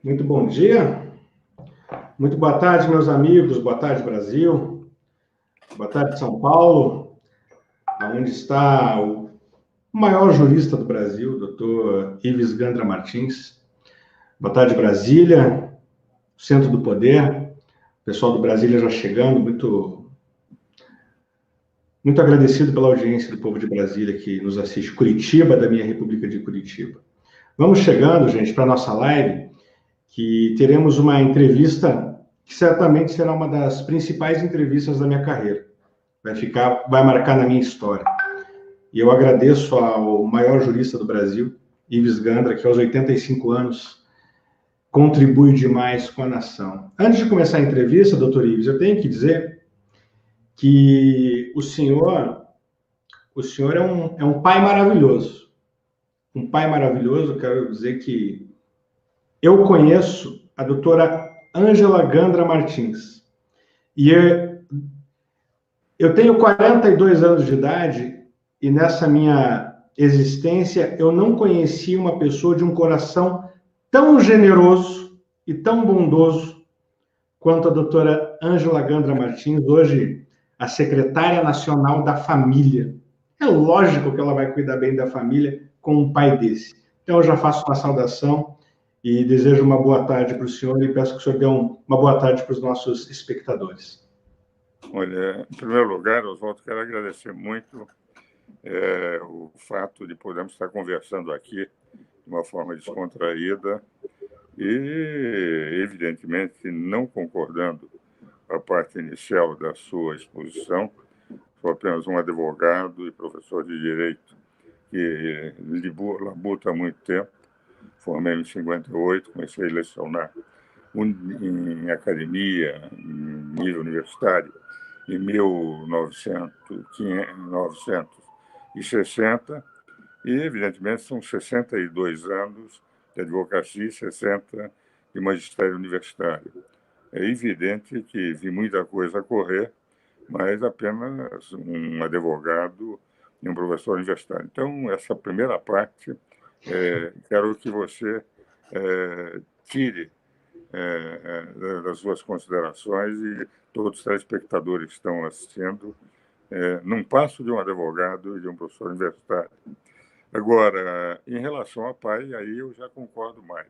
Muito bom dia, muito boa tarde, meus amigos, boa tarde, Brasil, boa tarde, São Paulo, onde está o maior jurista do Brasil, doutor Ives Gandra Martins. Boa tarde, Brasília, centro do poder, o pessoal do Brasília já chegando, muito agradecido pela audiência do povo de Brasília que nos assiste, Curitiba, da minha República de Curitiba. Vamos chegando, gente, para a nossa live, que teremos uma entrevista que certamente será uma das principais entrevistas da minha carreira. Vai marcar na minha história. E eu agradeço ao maior jurista do Brasil, Ives Gandra, que aos 85 anos contribui demais com a nação. Antes de começar a entrevista, doutor Ives, eu tenho que dizer que o senhor é um pai maravilhoso. Um pai maravilhoso, quero dizer que eu conheço a doutora Ângela Gandra Martins. E eu tenho 42 anos de idade e nessa minha existência eu não conheci uma pessoa de um coração tão generoso e tão bondoso quanto a doutora Ângela Gandra Martins, hoje a secretária nacional da família. É lógico que ela vai cuidar bem da família com um pai desse. Então eu já faço uma saudação e desejo uma boa tarde para o senhor e peço que o senhor dê uma boa tarde para os nossos espectadores. Olha, em primeiro lugar, Oswaldo, quero agradecer muito o fato de podermos estar conversando aqui de uma forma descontraída e, evidentemente, não concordando com a parte inicial da sua exposição. Sou apenas um advogado e professor de Direito que labuta há muito tempo. Formei em 58, comecei a lecionar em academia, em nível universitário, em 1960, e, evidentemente, são 62 anos de advocacia e 60 de magistério universitário. É evidente que vi muita coisa correr, mas apenas um advogado e um professor universitário. Então, essa primeira parte, quero que você tire das suas considerações e todos os telespectadores que estão assistindo, num passo de um advogado e de um professor universitário. Agora, em relação ao pai, aí eu já concordo mais.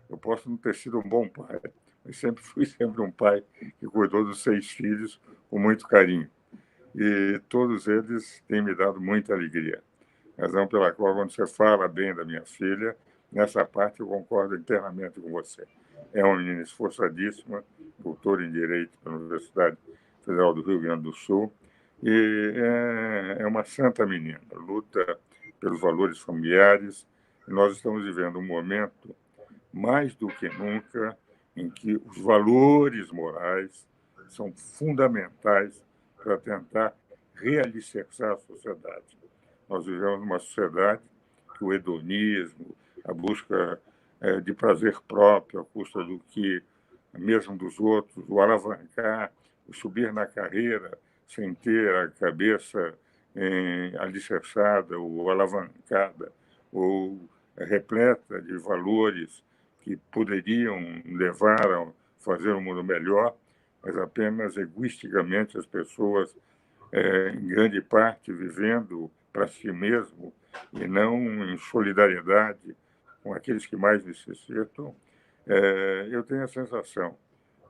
Eu posso não ter sido um bom pai, mas fui sempre um pai que cuidou dos 6 filhos com muito carinho. E todos eles têm me dado muita alegria. Razão pela qual, quando você fala bem da minha filha, nessa parte eu concordo inteiramente com você. É uma menina esforçadíssima, doutora em Direito pela Universidade Federal do Rio Grande do Sul, e é uma santa menina, luta pelos valores familiares. E nós estamos vivendo um momento, mais do que nunca, em que os valores morais são fundamentais para tentar realicerçar a sociedade. Nós vivemos numa sociedade que o hedonismo, a busca de prazer próprio, à custa do que mesmo dos outros, o alavancar, o subir na carreira sem ter a cabeça alicerçada ou alavancada ou repleta de valores que poderiam levar a fazer um mundo melhor, mas apenas egoisticamente as pessoas, em grande parte, vivendo para si mesmo e não em solidariedade com aqueles que mais necessitam. Eu tenho a sensação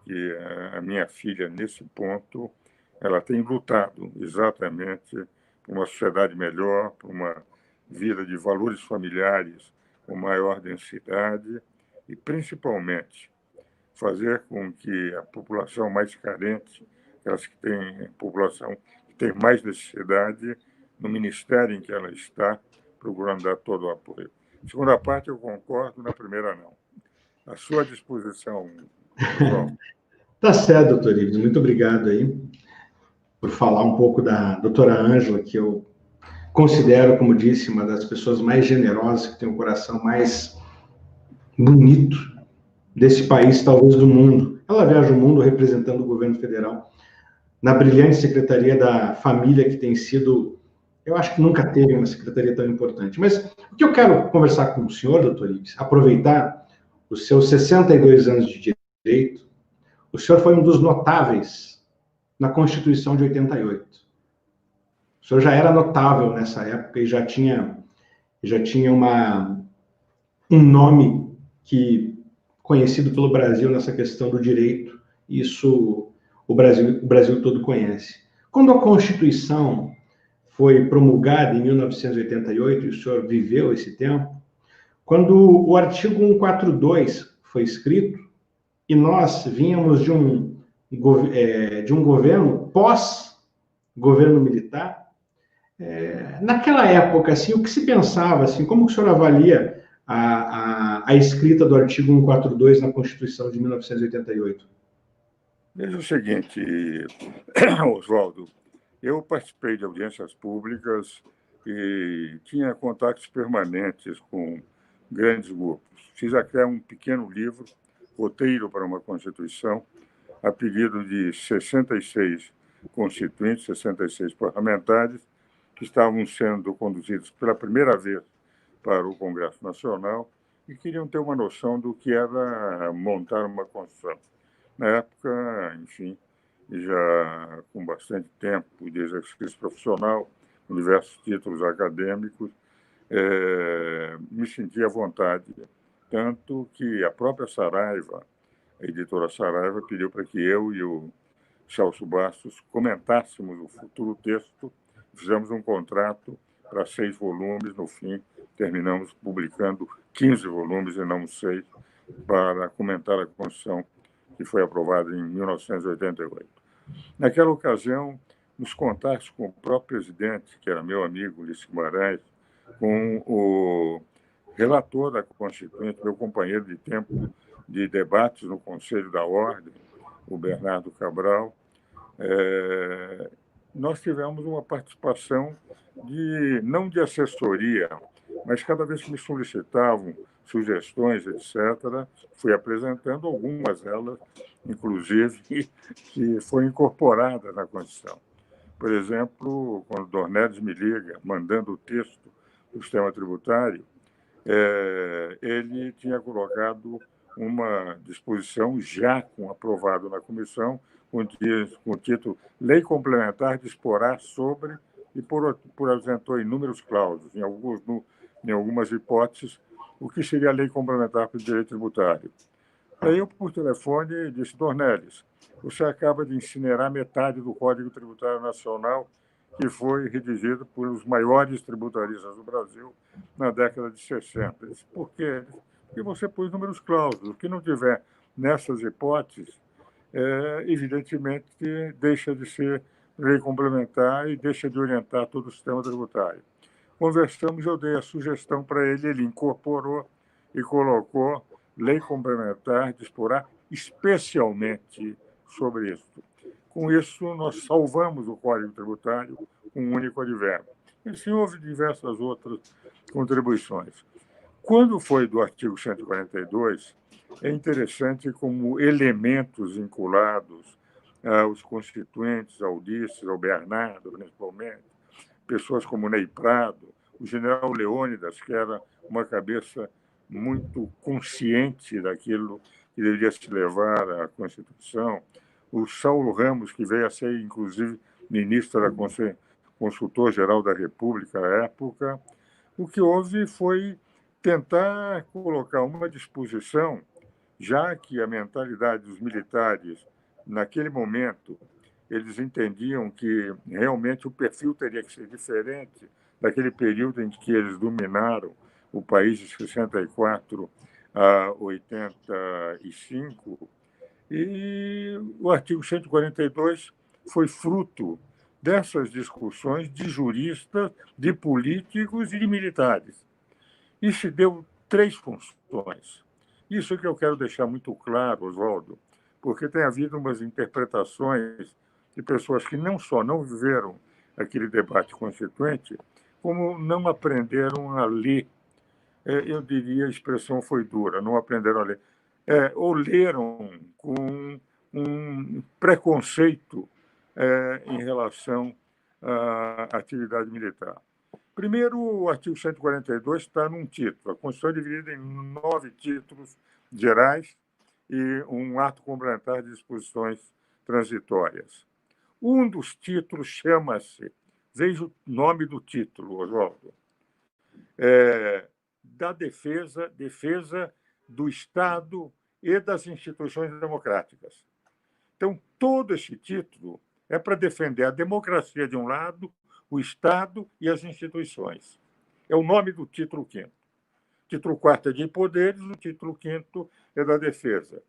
que a minha filha, nesse ponto, ela tem lutado exatamente por uma sociedade melhor, por uma vida de valores familiares com maior densidade e, principalmente, fazer com que a população mais carente, aquelas que têm população que tem mais necessidade, no ministério em que ela está, procurando dar todo o apoio. Segunda parte, eu concordo, na primeira, não. À sua disposição, pessoal. Tá certo, doutor Ives. Muito obrigado aí por falar um pouco da doutora Ângela, que eu considero, como disse, uma das pessoas mais generosas, que tem um coração mais bonito desse país, talvez do mundo. Ela viaja o mundo representando o governo federal na brilhante Secretaria da Família, que tem sido, eu acho que nunca teve uma secretaria tão importante. Mas o que eu quero conversar com o senhor, doutor Ives, aproveitar os seus 62 anos de direito, o senhor foi um dos notáveis na Constituição de 88. O senhor já era notável nessa época e já tinha um nome conhecido pelo Brasil nessa questão do direito. Isso o Brasil todo conhece. Quando a Constituição foi promulgada em 1988, e o senhor viveu esse tempo, quando o artigo 142 foi escrito, e nós vínhamos de um governo pós-governo militar, naquela época, assim, o que se pensava, assim, como que o senhor avalia a escrita do artigo 142 na Constituição de 1988? Veja o seguinte, Oswaldo, eu participei de audiências públicas e tinha contatos permanentes com grandes grupos. Fiz até um pequeno livro, Roteiro para uma Constituição, a pedido de 66 constituintes, 66 parlamentares, que estavam sendo conduzidos pela primeira vez para o Congresso Nacional e queriam ter uma noção do que era montar uma Constituição. Na época, enfim, já com bastante tempo de exercício profissional, com diversos títulos acadêmicos, me senti à vontade, tanto que a própria Saraiva, a editora Saraiva, pediu para que eu e o Celso Bastos comentássemos o futuro texto. Fizemos um contrato para 6 volumes, no fim terminamos publicando 15 volumes e não 6, para comentar a Constituição que foi aprovada em 1988. Naquela ocasião, nos contatos com o próprio presidente, que era meu amigo, Ulisses Guimarães, com o relator da Constituinte, meu companheiro de tempo de debates no Conselho da Ordem, o Bernardo Cabral, nós tivemos uma participação não de assessoria, mas cada vez que me solicitavam sugestões, etc., fui apresentando algumas delas, inclusive, que foram incorporadas na Constituição. Por exemplo, quando Dornelles me liga, mandando o texto do sistema tributário, ele tinha colocado uma disposição já aprovada na comissão, com o título Lei Complementar disporá sobre, e apresentou inúmeros clausos, em algumas hipóteses, o que seria a Lei Complementar para o Direito Tributário. Aí eu, por telefone, disse: Dornelles, você acaba de incinerar metade do Código Tributário Nacional, que foi redigido por os maiores tributaristas do Brasil na década de 60. Eu disse: por quê? Porque você pôs números clausos. O que não tiver nessas hipóteses, evidentemente, deixa de ser lei complementar e deixa de orientar todo o sistema tributário. Conversamos, eu dei a sugestão para ele incorporou e colocou lei complementar disporá especialmente sobre isso. Com isso, nós salvamos o Código Tributário com um único advérbio. E assim, houve diversas outras contribuições. Quando foi do artigo 142, é interessante como elementos vinculados aos constituintes, ao Ulisses, ao Bernardo, principalmente, pessoas como Ney Prado, o general Leônidas, que era uma cabeça muito consciente daquilo que deveria se levar à Constituição, o Saulo Ramos, que veio a ser, inclusive, ministro da Consultor-Geral da República à época. O que houve foi tentar colocar uma disposição, já que a mentalidade dos militares, naquele momento, eles entendiam que realmente o perfil teria que ser diferente daquele período em que eles dominaram o país de 64 a 85, e o artigo 142 foi fruto dessas discussões de juristas, de políticos e de militares. E se deu 3 funções. Isso que eu quero deixar muito claro, Oswaldo, porque tem havido umas interpretações de pessoas que não só não viveram aquele debate constituinte, como não aprenderam a ler. Eu diria, a expressão foi dura, não aprenderam a ler. Ou leram com um preconceito em relação à atividade militar. Primeiro, o artigo 142 está num título. A Constituição é dividida em 9 títulos gerais e um ato complementar de disposições transitórias. Um dos títulos chama-se, veja o nome do título, Oswaldo, da defesa do Estado e das instituições democráticas. Então, todo esse título é para defender a democracia de um lado, o Estado e as instituições. É o nome do título 5º. O título 4º é de poderes, o título 5º é da defesa.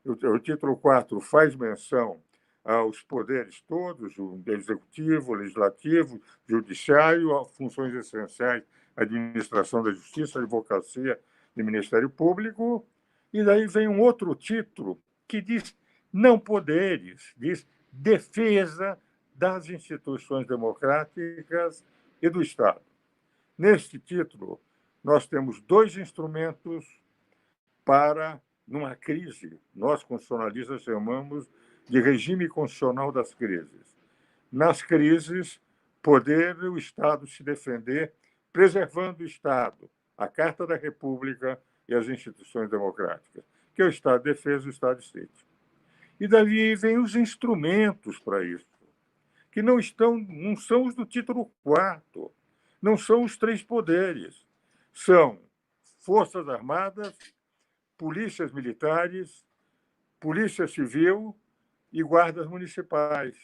O título 4 faz menção aos poderes todos, o executivo, o legislativo, o judiciário, a funções essenciais, administração da justiça, advocacia e Ministério Público. E daí vem um outro título que diz não poderes, diz defesa das instituições democráticas e do Estado. Neste título, nós temos 2 instrumentos para, numa crise, nós constitucionalistas chamamos de regime constitucional das crises. Nas crises, poder o Estado se defender, preservando o Estado, a Carta da República e as instituições democráticas, que é o Estado de Defesa e o Estado de Sítio. E daí vem os instrumentos para isso, que não são os do título 4º, não são os 3 poderes, são Forças Armadas, polícias militares, polícia civil e guardas municipais.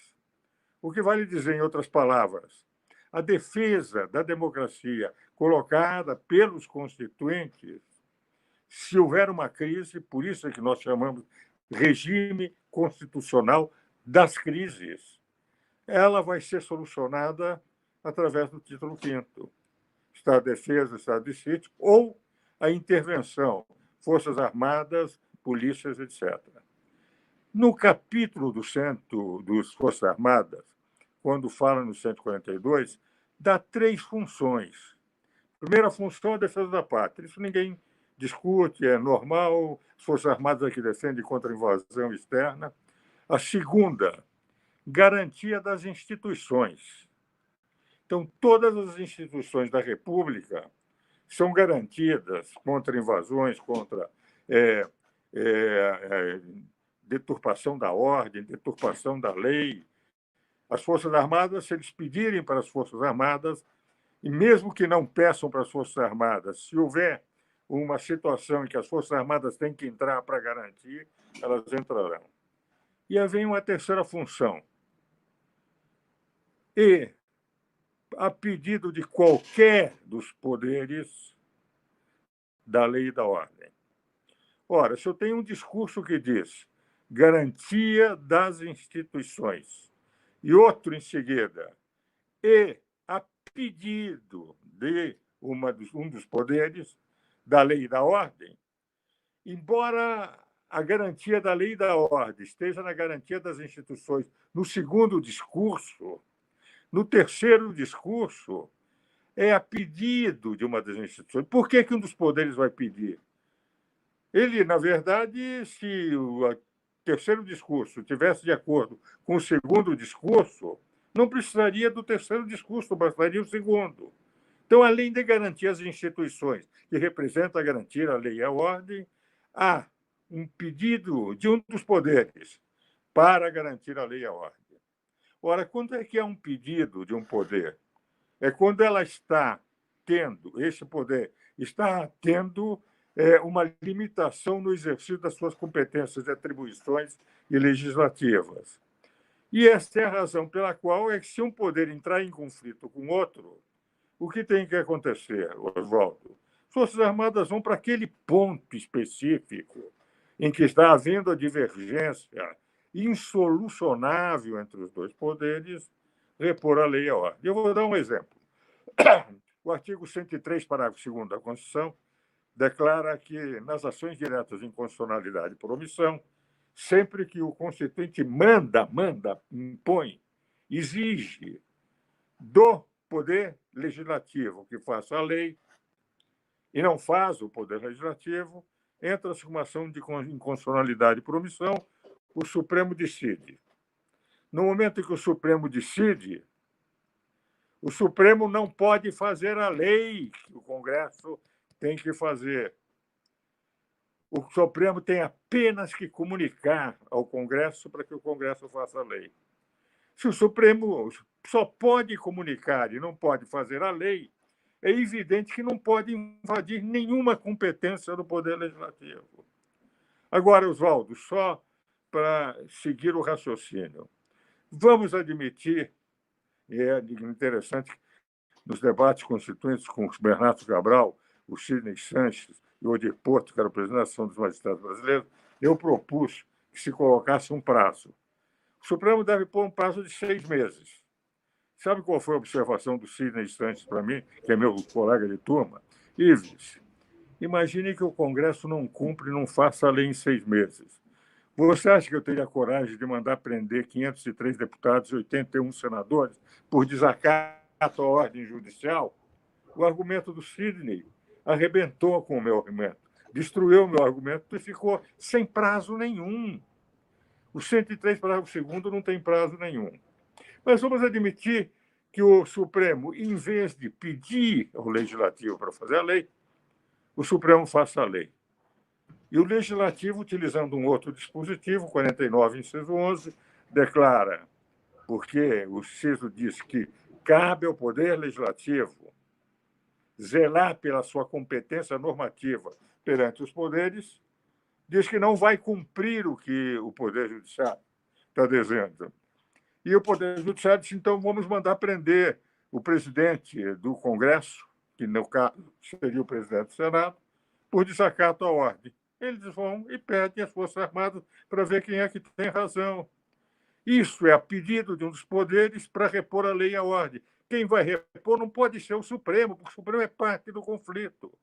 O que vale dizer, em outras palavras, a defesa da democracia colocada pelos constituintes, se houver uma crise, por isso é que nós chamamos regime constitucional das crises, ela vai ser solucionada através do título 5º, Estado de Defesa, Estado de Sítio, ou a intervenção, Forças Armadas, polícias, etc. No capítulo dos Forças Armadas, quando fala no 142, dá 3 funções. A primeira função é a defesa da pátria. Isso ninguém discute, é normal. As Forças Armadas é que defendem contra a invasão externa. A segunda, garantia das instituições. Então, todas as instituições da República são garantidas contra invasões, contra deturpação da ordem, deturpação da lei. As Forças Armadas, se eles pedirem para as Forças Armadas, e mesmo que não peçam para as Forças Armadas, se houver uma situação em que as Forças Armadas têm que entrar para garantir, elas entrarão. E aí vem uma terceira função. E, a pedido de qualquer dos poderes da lei e da ordem. Ora, se eu tenho um discurso que diz garantia das instituições e outro em seguida, e a pedido de um dos poderes da lei e da ordem, embora a garantia da lei e da ordem esteja na garantia das instituições no segundo discurso, no terceiro discurso é a pedido de uma das instituições. Por que um dos poderes vai pedir? Ele, na verdade, se o terceiro discurso tivesse de acordo com o segundo discurso, não precisaria do terceiro discurso, bastaria o segundo. Então, além de garantir as instituições, que representa garantir a lei e a ordem, há um pedido de um dos poderes para garantir a lei e a ordem. Ora, quando é que é um pedido de um poder? É quando ela está tendo, esse poder está tendo uma limitação no exercício das suas competências e atribuições legislativas. E essa é a razão pela qual é que, se um poder entrar em conflito com outro, o que tem que acontecer, Oswaldo? As Forças Armadas vão para aquele ponto específico em que está havendo a divergência insolucionável entre os 2 poderes, repor a lei e a ordem. Eu vou dar um exemplo. O artigo 103, parágrafo 2º da Constituição, declara que, nas ações diretas de inconstitucionalidade por omissão, sempre que o Constituinte manda, impõe, exige do Poder Legislativo que faça a lei e não faz o Poder Legislativo, entra-se com uma ação de inconstitucionalidade por omissão, o Supremo decide. No momento em que o Supremo decide, o Supremo não pode fazer a lei que o Congresso tem que fazer. o Supremo tem apenas que comunicar ao Congresso para que o Congresso faça a lei. Se o Supremo só pode comunicar e não pode fazer a lei, é evidente que não pode invadir nenhuma competência do Poder Legislativo. Agora, Oswaldo, só para seguir o raciocínio, vamos admitir, e é interessante, nos debates constituintes com o Bernardo Cabral, o Sidney Sanches e o Odir Porto, que era o presidente da Associação dos Magistrados Brasileiros, eu propus que se colocasse um prazo. O Supremo deve pôr um prazo de 6 meses. Sabe qual foi a observação do Sidney Sanches para mim, que é meu colega de turma? Ives, imagine que o Congresso não cumpre, não faça a lei em 6 meses. Você acha que eu teria coragem de mandar prender 503 deputados e 81 senadores por desacato à ordem judicial? O argumento do Sidney arrebentou com o meu argumento, destruiu o meu argumento e ficou sem prazo nenhum. O 103, parágrafo 2º, não tem prazo nenhum. Mas vamos admitir que o Supremo, em vez de pedir ao Legislativo para fazer a lei, o Supremo faça a lei. E o Legislativo, utilizando um outro dispositivo, 49, inciso 11, declara, porque o inciso diz que cabe ao Poder Legislativo zelar pela sua competência normativa perante os poderes, diz que não vai cumprir o que o Poder Judiciário está dizendo. E o Poder Judiciário disse, então, vamos mandar prender o presidente do Congresso, que, no caso, seria o presidente do Senado, por desacato à ordem. Eles vão e pedem às Forças Armadas para ver quem é que tem razão. Isso é a pedido de um dos poderes para repor a lei e a ordem. Quem vai repor não pode ser o Supremo, porque o Supremo é parte do conflito.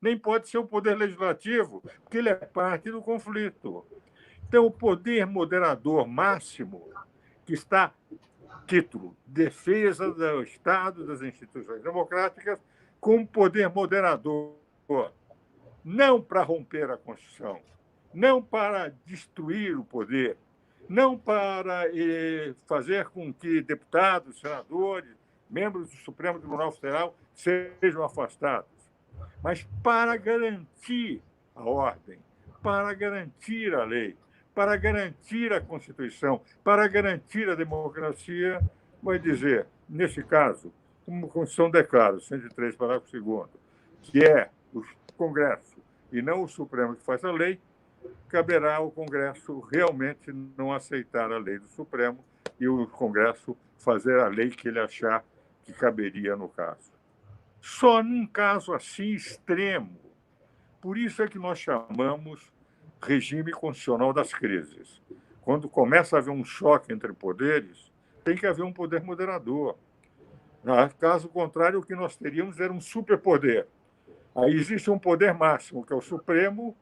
Nem pode ser o Poder Legislativo, porque ele é parte do conflito. Então, o poder moderador máximo, que está título Defesa do Estado, das instituições democráticas, como poder moderador, não para romper a Constituição, não para destruir o poder, não para fazer com que deputados, senadores, membros do Supremo Tribunal Federal sejam afastados, mas para garantir a ordem, para garantir a lei, para garantir a Constituição, para garantir a democracia, vai dizer, nesse caso, como a Constituição declara, 103, parágrafo 2º, que é o Congresso e não o Supremo que faz a lei, caberá ao Congresso realmente não aceitar a lei do Supremo e o Congresso fazer a lei que ele achar que caberia no caso. Só num caso assim extremo. Por isso é que nós chamamos regime constitucional das crises. Quando começa a haver um choque entre poderes, tem que haver um poder moderador. Caso contrário, o que nós teríamos era um superpoder. Aí existe um poder máximo, que é o Supremo,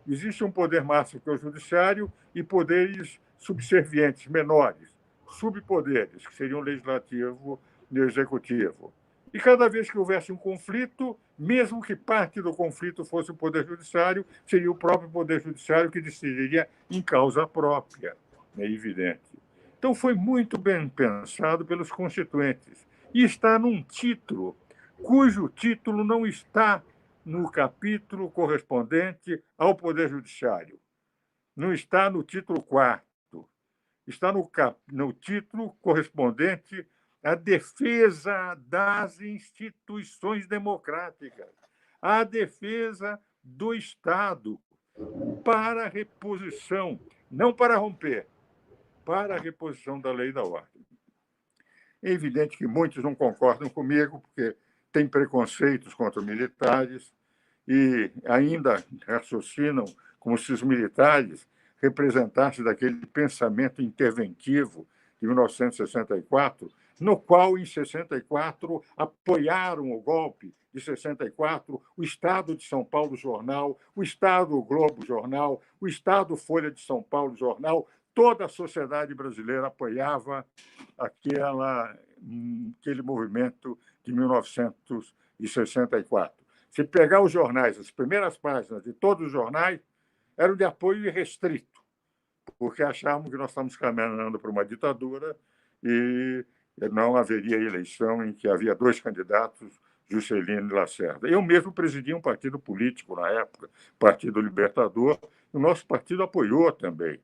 existe um poder máximo, que é o Judiciário, e poderes subservientes, menores, subpoderes, que seriam o Legislativo e o Executivo. E cada vez que houvesse um conflito, mesmo que parte do conflito fosse o Poder Judiciário, seria o próprio Poder Judiciário que decidiria em causa própria, é evidente. Então, foi muito bem pensado pelos constituintes. E está num título, cujo título não está no capítulo correspondente ao Poder Judiciário. Não está no título 4º. Está no título correspondente à defesa das instituições democráticas, à defesa do Estado, para a reposição, não para romper, para a reposição da lei e da ordem. É evidente que muitos não concordam comigo, porque têm preconceitos contra militares e ainda raciocinam como se os militares representassem daquele pensamento interventivo de 1964, no qual, em 64, apoiaram o golpe de 64, o Estado de São Paulo Jornal, o Estado Globo Jornal, o Estado Folha de São Paulo Jornal, toda a sociedade brasileira apoiava aquele movimento de 1964. Se pegar os jornais, as primeiras páginas de todos os jornais eram de apoio irrestrito, porque achavam que nós estávamos caminhando para uma ditadura e não haveria eleição em que havia 2 candidatos Juscelino Lacerda. Eu mesmo presidi um partido político na época, Partido Libertador, e o nosso partido apoiou também.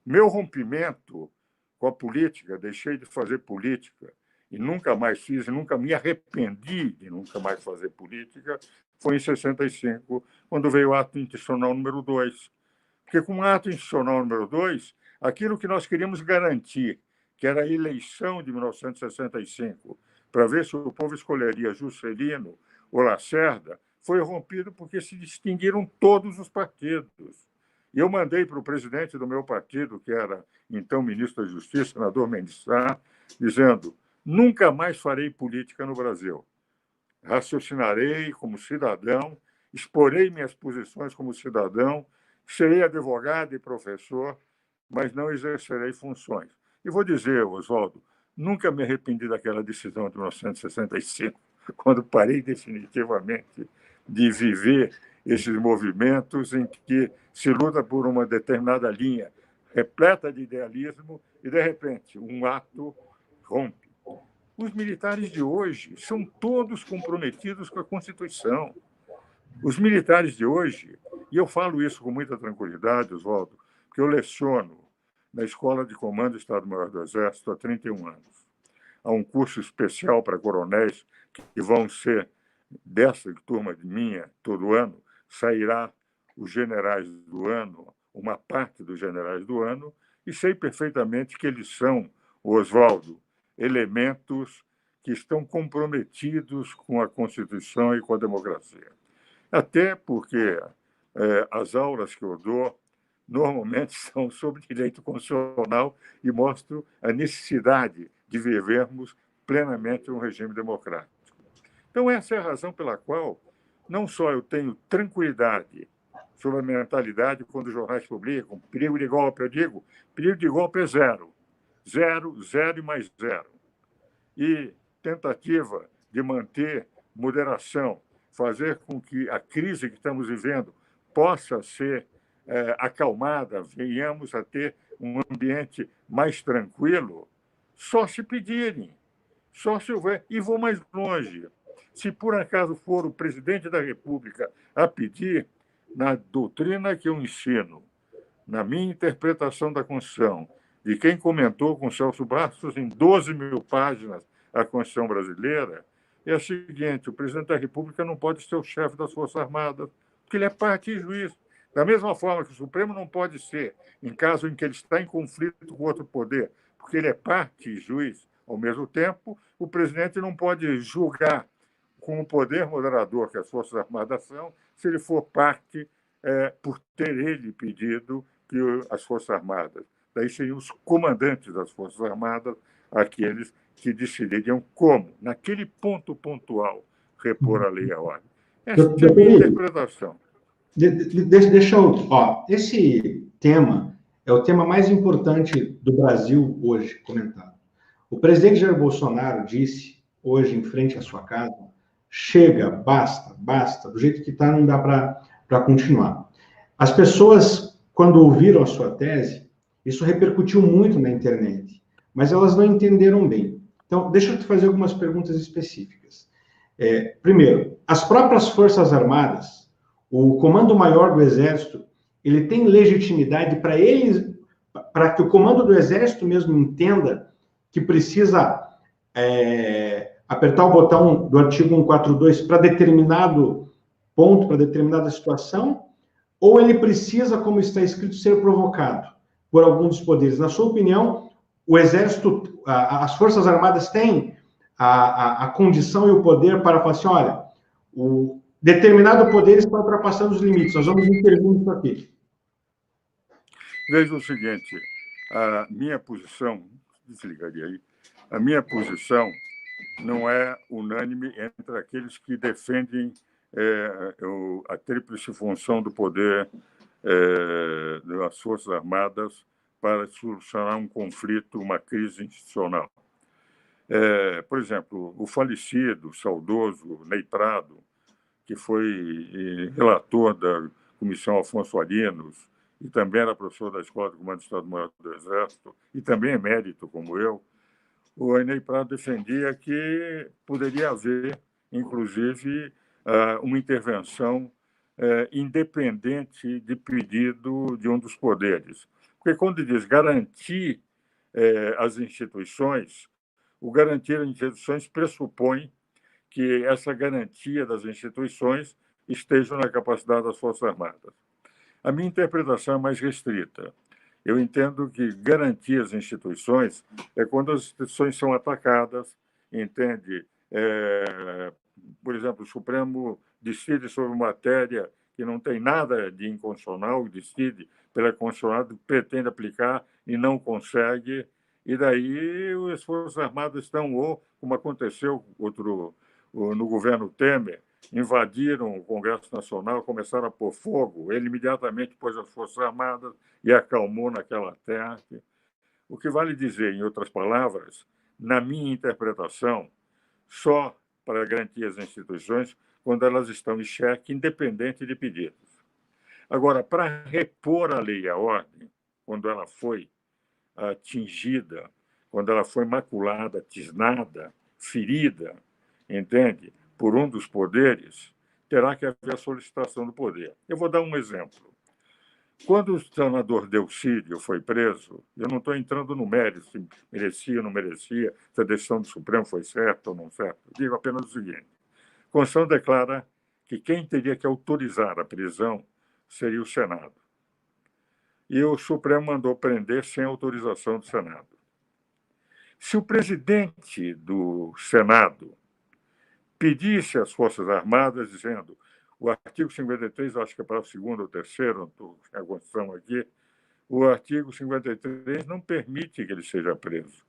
Meu rompimento com a política, deixei de fazer política e nunca mais fiz, e nunca me arrependi de nunca mais fazer política, foi em 65, quando veio o ato institucional número 2. Porque com o ato institucional número 2, aquilo que nós queríamos garantir, que era a eleição de 1965, para ver se o povo escolheria Juscelino ou Lacerda, foi rompido porque se distinguiram todos os partidos. E eu mandei para o presidente do meu partido, que era então ministro da Justiça, senador Mendes Sá, dizendo: nunca mais farei política no Brasil. Raciocinarei como cidadão, exporei minhas posições como cidadão, serei advogado e professor, mas não exercerei funções. E vou dizer, Oswaldo, nunca me arrependi daquela decisão de 1965, quando parei definitivamente de viver esses movimentos em que se luta por uma determinada linha repleta de idealismo e, de repente, um ato rompe. Os militares de hoje são todos comprometidos com a Constituição. Os militares de hoje, e eu falo isso com muita tranquilidade, Oswaldo, porque eu leciono na Escola de Comando do Estado-Maior do Exército há 31 anos. Há um curso especial para coronéis que vão ser dessa turma de minha todo ano, sairá os generais do ano, uma parte dos generais do ano, e sei perfeitamente que eles são, Oswaldo, elementos que estão comprometidos com a Constituição e com a democracia. Até porque as aulas que eu dou normalmente são sobre direito constitucional e mostram a necessidade de vivermos plenamente um regime democrático. Então, essa é a razão pela qual não só eu tenho tranquilidade sobre a mentalidade quando os jornais publicam perigo de golpe, eu digo, perigo de golpe é zero. Zero, zero e mais zero. E tentativa de manter moderação, fazer com que a crise que estamos vivendo possa ser acalmada, venhamos a ter um ambiente mais tranquilo, só se pedirem, só se houver. E vou mais longe. Se por acaso for o presidente da República a pedir, na doutrina que eu ensino, na minha interpretação da Constituição, de quem comentou com Celso Bastos em 12 mil páginas a Constituição brasileira, é a seguinte: o presidente da República não pode ser o chefe das Forças Armadas, porque ele é parte e juiz. Da mesma forma que o Supremo não pode ser, em caso em que ele está em conflito com outro poder, porque ele é parte e juiz ao mesmo tempo, o presidente não pode julgar com o poder moderador que as Forças Armadas são, se ele for parte por ter ele pedido que as Forças Armadas. Daí seriam os comandantes das Forças Armadas aqueles que decidiriam como, naquele ponto pontual, repor a lei e a ordem. Essa é a minha interpretação. Deixa eu... esse tema é o tema mais importante do Brasil hoje comentado. O presidente Jair Bolsonaro disse, hoje, em frente à sua casa, chega, basta, do jeito que está não dá para continuar. As pessoas, quando ouviram a sua tese, isso repercutiu muito na internet, mas elas não entenderam bem. Então, deixa eu te fazer algumas perguntas específicas. Primeiro, as próprias Forças Armadas, o Comando Maior do Exército, ele tem legitimidade para que o Comando do Exército mesmo entenda que precisa apertar o botão do artigo 142 para determinado ponto, para determinada situação, ou ele precisa, como está escrito, ser provocado por algum dos poderes? Na sua opinião, o Exército, as Forças Armadas têm a condição e o poder para falar assim: olha, o determinado poder está ultrapassando os limites, nós vamos intervir nisso aqui? Veja o seguinte, a minha posição, desligaria aí, a minha posição não é unânime entre aqueles que defendem a tríplice função do poder das Forças Armadas para solucionar um conflito, uma crise institucional. Por exemplo, o falecido, saudoso Ney Prado, que foi relator da Comissão Afonso Arinos e também era professor da Escola de Comando do Estado-Maior do Exército e também emérito, como eu, o Ney Prado defendia que poderia haver, inclusive, uma intervenção independente de pedido de um dos poderes. Porque, quando diz garantir as instituições, o garantir as instituições pressupõe que essa garantia das instituições esteja na capacidade das Forças Armadas. A minha interpretação é mais restrita. Eu entendo que garantir as instituições é quando as instituições são atacadas, entende? Por exemplo, o Supremo decide sobre matéria que não tem nada de inconstitucional, decide pela Constituição, pretende aplicar e não consegue, e daí as Forças Armadas estão, ou como aconteceu no governo Temer, invadiram o Congresso Nacional, começaram a pôr fogo, ele imediatamente pôs as Forças Armadas e acalmou naquela terra. O que vale dizer, em outras palavras, na minha interpretação, só para garantir as instituições quando elas estão em xeque, independente de pedidos. Agora, para repor a lei e a ordem, quando ela foi atingida, quando ela foi maculada, tisnada, ferida, entende? Por um dos poderes, terá que haver a solicitação do poder. Eu vou dar um exemplo. Quando o senador Delcídio foi preso, eu não estou entrando no mérito se merecia ou não merecia, se a decisão do Supremo foi certa ou não certa. Digo apenas o seguinte: a Constituição declara que quem teria que autorizar a prisão seria o Senado. E o Supremo mandou prender sem autorização do Senado. Se o presidente do Senado pedisse às Forças Armadas, dizendo: o artigo 53, acho que é para o segundo ou terceiro, a Constituição aqui, o artigo 53 não permite que ele seja preso.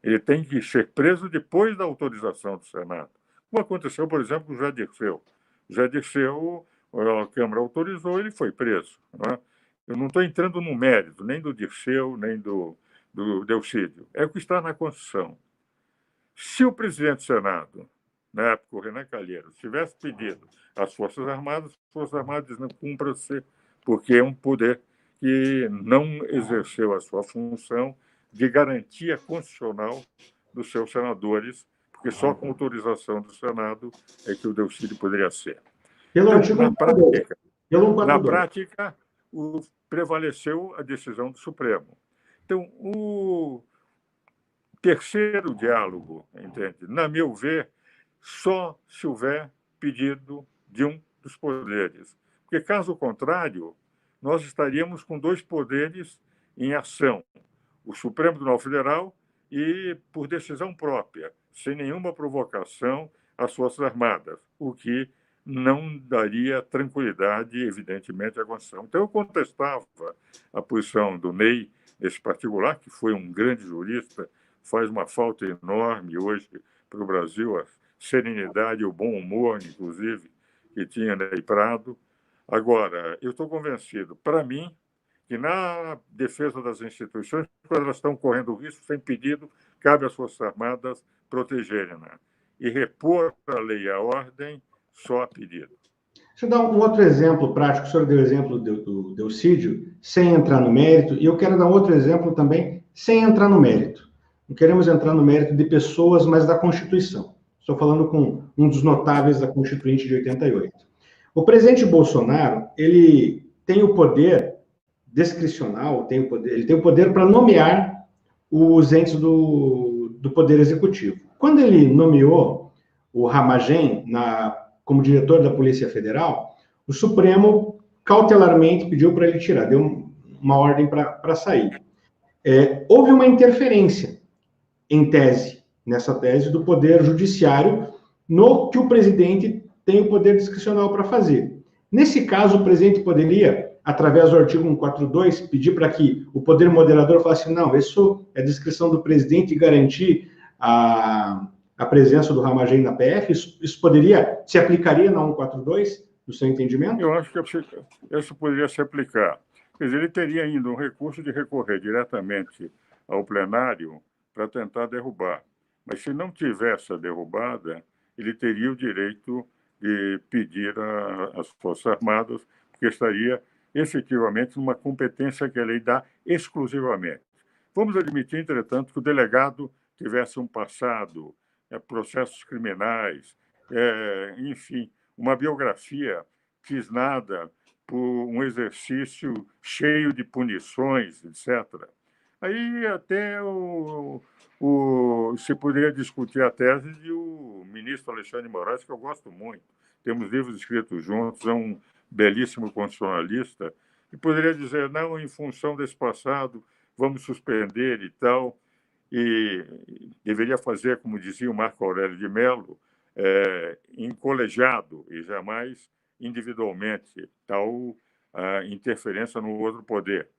Ele tem que ser preso depois da autorização do Senado. Como aconteceu, por exemplo, com o José Dirceu. O José Dirceu, a Câmara autorizou, ele foi preso. Não é? Eu não estou entrando no mérito, nem do Dirceu, nem do Delcídio. É o que está na Constituição. Se o presidente do Senado, na época, o Renan Calheiros, tivesse pedido às Forças Armadas, as Forças Armadas dizem: cumpra-se, porque é um poder que não exerceu a sua função de garantia constitucional dos seus senadores, porque só com autorização do Senado é que o Delcídio poderia ser. Então, na prática, prevaleceu a decisão do Supremo. Então, o terceiro diálogo, entende? Na meu ver, só se houver pedido de um dos poderes. Porque, caso contrário, nós estaríamos com dois poderes em ação: o Supremo Tribunal Federal e, por decisão própria, sem nenhuma provocação, as Forças Armadas, o que não daria tranquilidade, evidentemente, à Constituição. Então, eu contestava a posição do Ney, nesse particular, que foi um grande jurista, faz uma falta enorme hoje para o Brasil, a serenidade e o bom humor, inclusive, que tinha Ney Prado. Agora, eu estou convencido, para mim, que na defesa das instituições, quando elas estão correndo risco sem pedido, cabe às Forças Armadas protegerem-na. E repor a lei e a ordem só a pedido. Deixa eu dar um outro exemplo prático. O senhor deu o exemplo do Delcídio, sem entrar no mérito, e eu quero dar outro exemplo também, sem entrar no mérito. Não queremos entrar no mérito de pessoas, mas da Constituição. Estou falando com um dos notáveis da Constituinte de 88. O presidente Bolsonaro, ele tem o poder discricional, ele tem o poder para nomear os entes do Poder Executivo. Quando ele nomeou o Ramagem como diretor da Polícia Federal, o Supremo cautelarmente pediu para ele tirar, deu uma ordem para sair. Houve uma interferência, em tese, nessa tese do Poder Judiciário, no que o presidente tem o poder discricional para fazer. Nesse caso, o presidente poderia, através do artigo 142, pedir para que o poder moderador falasse: não, isso é discrição do presidente, e garantir a presença do Ramagem na PF. Isso se aplicaria na 142, no seu entendimento? Eu acho que isso poderia se aplicar. Quer dizer, ele teria ainda um recurso de recorrer diretamente ao plenário para tentar derrubar. Mas se não tivesse a derrubada, ele teria o direito de pedir às Forças Armadas, porque estaria efetivamente numa competência que a lei dá exclusivamente. Vamos admitir, entretanto, que o delegado tivesse um passado, processos criminais, enfim, uma biografia tisnada por um exercício cheio de punições, etc. Aí até se poderia discutir a tese de o ministro Alexandre de Moraes, que eu gosto muito. Temos livros escritos juntos, é um belíssimo constitucionalista, e poderia dizer, não, em função desse passado, vamos suspender e tal, e deveria fazer, como dizia o Marco Aurélio de Mello, em colegiado e jamais individualmente, tal interferência no outro poder.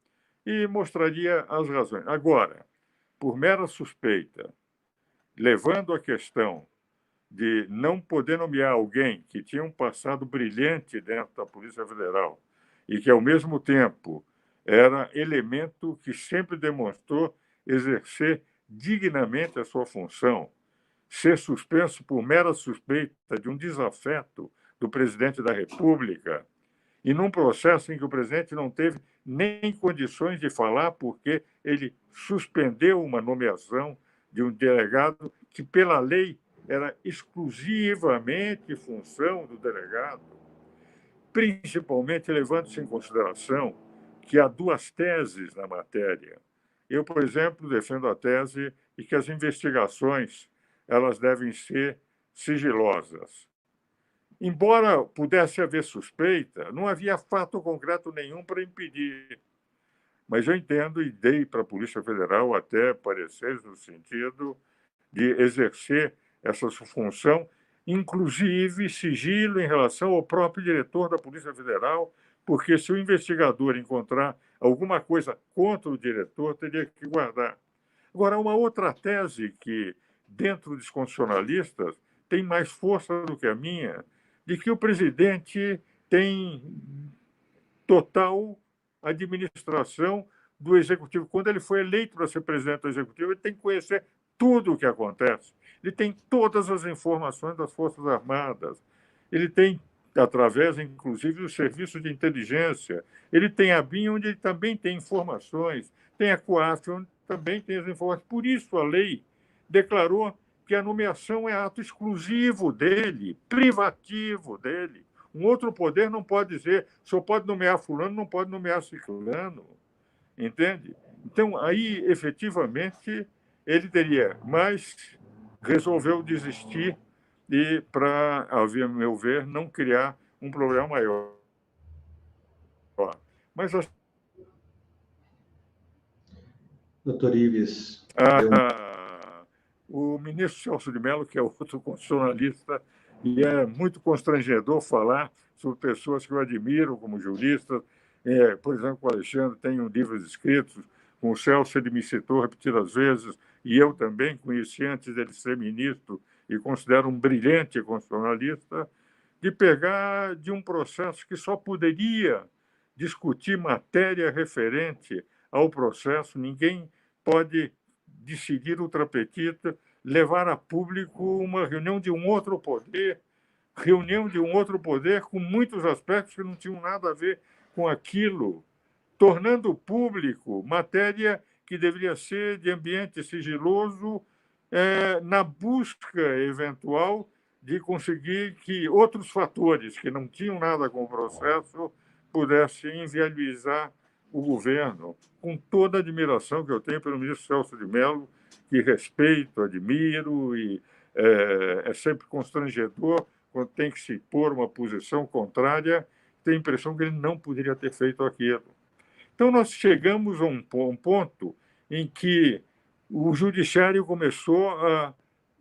E mostraria as razões. Agora, por mera suspeita, levando a questão de não poder nomear alguém que tinha um passado brilhante dentro da Polícia Federal e que, ao mesmo tempo, era elemento que sempre demonstrou exercer dignamente a sua função, ser suspenso por mera suspeita de um desafeto do presidente da República, e num processo em que o presidente não teve nem condições de falar, porque ele suspendeu uma nomeação de um delegado que, pela lei, era exclusivamente função do delegado, principalmente levando-se em consideração que há duas teses na matéria. Eu, por exemplo, defendo a tese de que as investigações elas devem ser sigilosas. Embora pudesse haver suspeita, não havia fato concreto nenhum para impedir. Mas eu entendo e dei para a Polícia Federal até pareceres no sentido de exercer essa sua função, inclusive sigilo em relação ao próprio diretor da Polícia Federal, porque se o investigador encontrar alguma coisa contra o diretor, teria que guardar. Agora, uma outra tese que, dentro dos constitucionalistas, tem mais força do que a minha, de que o presidente tem total administração do Executivo. Quando ele foi eleito para ser presidente do Executivo, ele tem que conhecer tudo o que acontece. Ele tem todas as informações das Forças Armadas. Ele tem, através, inclusive, do Serviço de Inteligência. Ele tem a BIM, onde ele também tem informações. Tem a COAF, onde também tem as informações. Por isso, a lei declarou que a nomeação é ato exclusivo dele, privativo dele. Um outro poder não pode dizer, só pode nomear fulano, não pode nomear ciclano. Entende? Então, aí, efetivamente, ele teria, mas resolveu desistir e, para, ao meu ver, não criar um problema maior. Mas Doutor Ives. O ministro Celso de Mello, que é outro constitucionalista, e é muito constrangedor falar sobre pessoas que eu admiro como juristas. Por exemplo, o Alexandre tem livros escritos, com o Celso ele me citou repetidas vezes, e eu também conheci antes dele ser ministro, e considero um brilhante constitucionalista, de pegar de um processo que só poderia discutir matéria referente ao processo, ninguém pode decidir ultrapetita, levar a público uma reunião de um outro poder com muitos aspectos que não tinham nada a ver com aquilo, tornando público matéria que deveria ser de ambiente sigiloso, na busca eventual de conseguir que outros fatores que não tinham nada com o processo pudessem inviabilizar o governo, com toda a admiração que eu tenho pelo ministro Celso de Mello, que respeito, admiro, e é sempre constrangedor quando tem que se pôr uma posição contrária, tem a impressão que ele não poderia ter feito aquilo. Então, nós chegamos a um ponto em que o judiciário começou a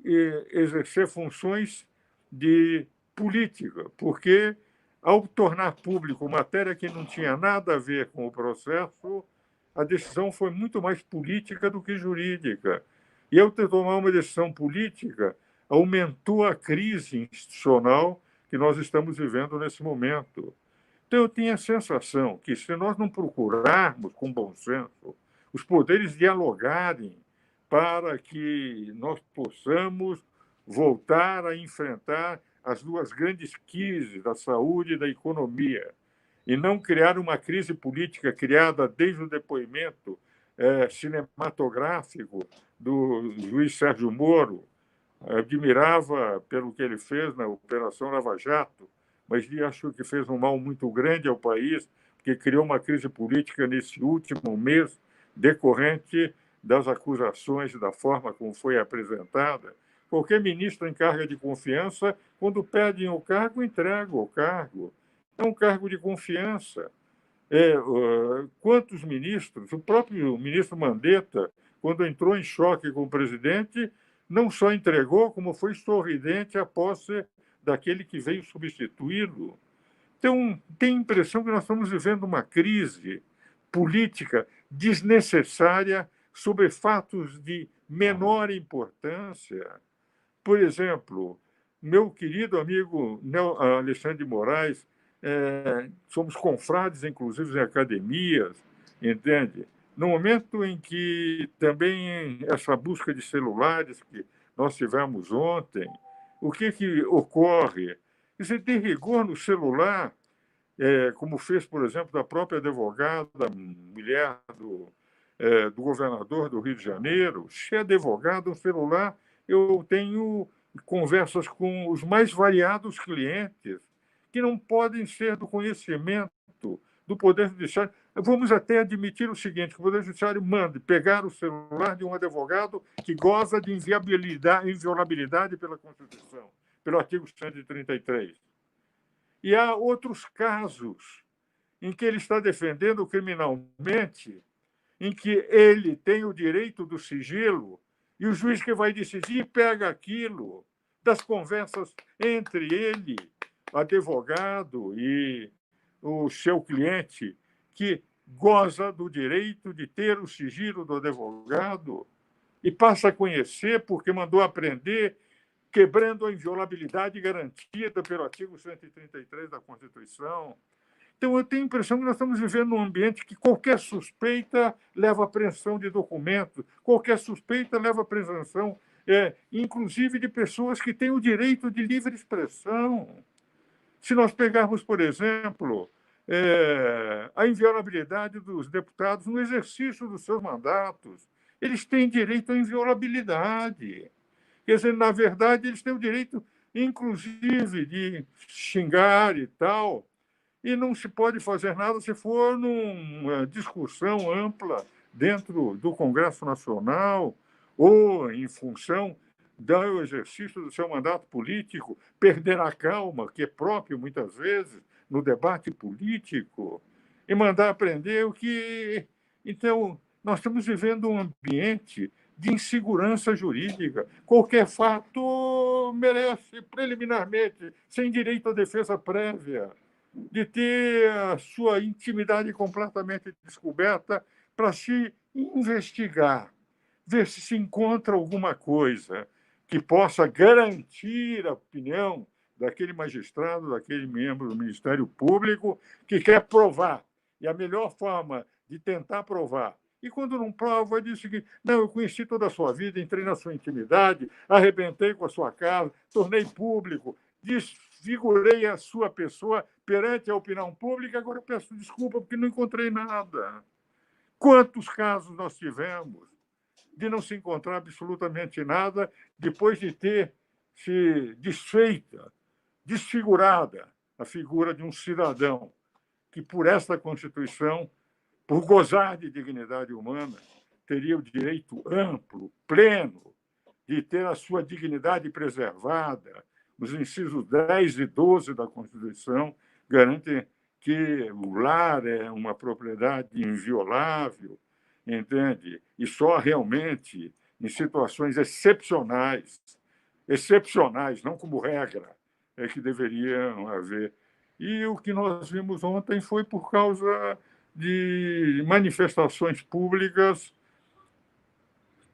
exercer funções de política, porque, ao tornar público matéria que não tinha nada a ver com o processo, a decisão foi muito mais política do que jurídica. E, ao tomar uma decisão política, aumentou a crise institucional que nós estamos vivendo nesse momento. Então, eu tenho a sensação que, se nós não procurarmos com bom senso os poderes dialogarem para que nós possamos voltar a enfrentar as duas grandes crises da saúde e da economia, e não criar uma crise política criada desde o depoimento cinematográfico do juiz Sérgio Moro, admirava pelo que ele fez na Operação Lava Jato, mas acho que fez um mal muito grande ao país, porque criou uma crise política nesse último mês, decorrente das acusações, da forma como foi apresentada. Qualquer ministro em carga de confiança, quando pedem o cargo, entrega o cargo. É um cargo de confiança. Quantos ministros? O próprio ministro Mandetta, quando entrou em choque com o presidente, não só entregou, como foi sorridente à posse daquele que veio substituí-lo. Então, tem a impressão que nós estamos vivendo uma crise política desnecessária sobre fatos de menor importância. Por exemplo, meu querido amigo Alexandre de Moraes, somos confrades, inclusive, em academias, entende? No momento em que também essa busca de celulares que nós tivemos ontem, o que ocorre? Você tem rigor no celular, como fez, por exemplo, da própria advogada, mulher do governador do Rio de Janeiro. Se é advogado, o celular, eu tenho conversas com os mais variados clientes, que não podem ser do conhecimento do Poder Judiciário. Vamos até admitir o seguinte, que o Poder Judiciário mande pegar o celular de um advogado que goza de inviolabilidade pela Constituição, pelo artigo 133. E há outros casos em que ele está defendendo criminalmente, em que ele tem o direito do sigilo, e o juiz que vai decidir pega aquilo das conversas entre ele, advogado, e o seu cliente, que goza do direito de ter o sigilo do advogado e passa a conhecer porque mandou aprender, quebrando a inviolabilidade garantida pelo artigo 133 da Constituição. Então, eu tenho a impressão que nós estamos vivendo num ambiente que qualquer suspeita leva à apreensão de documentos, qualquer suspeita leva à apreensão, inclusive de pessoas que têm o direito de livre expressão. Se nós pegarmos, por exemplo, a inviolabilidade dos deputados no exercício dos seus mandatos, eles têm direito à inviolabilidade. Quer dizer, na verdade, eles têm o direito, inclusive, de xingar e tal, e não se pode fazer nada se for numa discussão ampla dentro do Congresso Nacional ou em função do exercício do seu mandato político, perder a calma, que é próprio, muitas vezes, no debate político, e mandar aprender o que... Então, nós estamos vivendo um ambiente de insegurança jurídica. Qualquer fato merece, preliminarmente, sem direito à defesa prévia, de ter a sua intimidade completamente descoberta para se investigar, ver se encontra alguma coisa que possa garantir a opinião daquele magistrado, daquele membro do Ministério Público que quer provar. E a melhor forma de tentar provar. E quando não prova, diz o seguinte: não, eu conheci toda a sua vida, entrei na sua intimidade, arrebentei com a sua casa, tornei público, desfigurei a sua pessoa perante a opinião pública, agora eu peço desculpa porque não encontrei nada. Quantos casos nós tivemos de não se encontrar absolutamente nada depois de ter se desfeita, desfigurada a figura de um cidadão que, por esta Constituição, por gozar de dignidade humana, teria o direito amplo, pleno, de ter a sua dignidade preservada. Os incisos 10 e 12 da Constituição garantem que o lar é uma propriedade inviolável, entende? E só realmente em situações excepcionais, não como regra, é que deveriam haver. E o que nós vimos ontem foi por causa de manifestações públicas.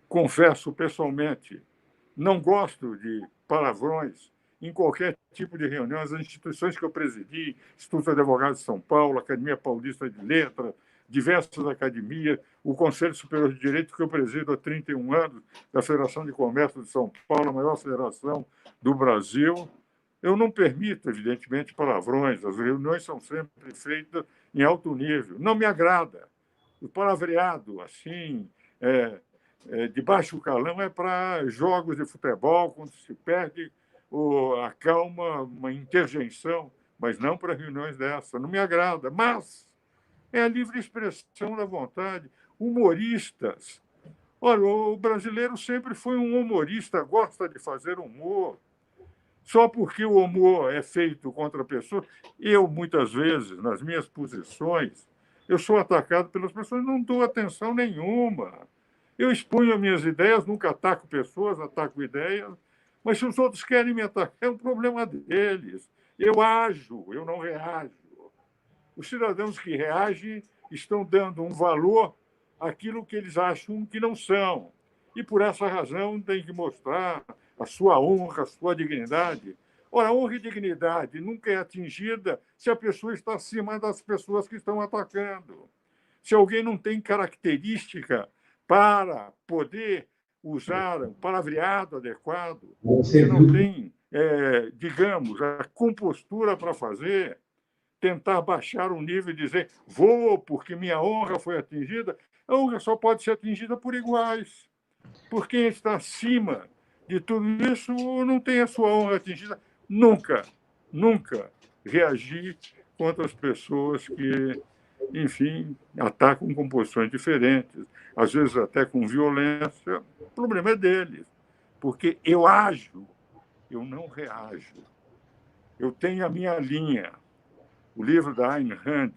Confesso pessoalmente, não gosto de palavrões em qualquer tipo de reunião. As instituições que eu presidi, Instituto de Advogados de São Paulo, Academia Paulista de Letras, diversas academias, o Conselho Superior de Direito, que eu presido há 31 anos, da Federação de Comércio de São Paulo, a maior federação do Brasil. Eu não permito, evidentemente, palavrões. As reuniões são sempre feitas em alto nível. Não me agrada. O palavreado, assim, de baixo calão é para jogos de futebol, quando se perde a calma, uma interjeição, mas não para reuniões dessa. Não me agrada, mas é a livre expressão da vontade. Humoristas. Olha, o brasileiro sempre foi um humorista, gosta de fazer humor. Só porque o humor é feito contra pessoas, eu, muitas vezes, nas minhas posições, eu sou atacado pelas pessoas, não dou atenção nenhuma. Eu exponho as minhas ideias, nunca ataco pessoas, ataco ideias, mas se os outros querem me atacar, é um problema deles. Eu ajo, eu não reajo. Os cidadãos que reagem estão dando um valor àquilo que eles acham que não são. E, por essa razão, tem que mostrar a sua honra, a sua dignidade. Ora, a honra e dignidade nunca é atingida se a pessoa está acima das pessoas que estão atacando. Se alguém não tem característica para poder usar o palavreado adequado, se não tem, digamos, a compostura para fazer, tentar baixar o nível e dizer vou porque minha honra foi atingida, a honra só pode ser atingida por iguais. Por quem está acima de tudo isso não tem a sua honra atingida. Nunca reagir contra as pessoas que, enfim, atacam com posições diferentes, às vezes até com violência. O problema é deles, porque eu ajo, eu não reajo. Eu tenho a minha linha. O livro da Ayn Rand,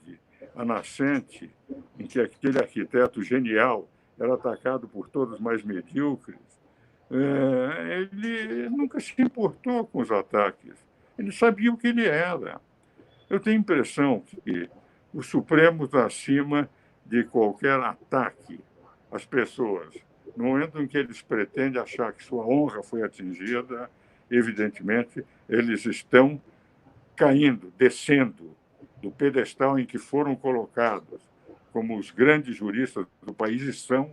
A Nascente, em que aquele arquiteto genial era atacado por todos mais medíocres, ele nunca se importou com os ataques. Ele sabia o que ele era. Eu tenho a impressão que o Supremo está acima de qualquer ataque às pessoas. No momento em que eles pretendem achar que sua honra foi atingida, evidentemente, eles estão caindo, descendo do pedestal em que foram colocados como os grandes juristas do país e são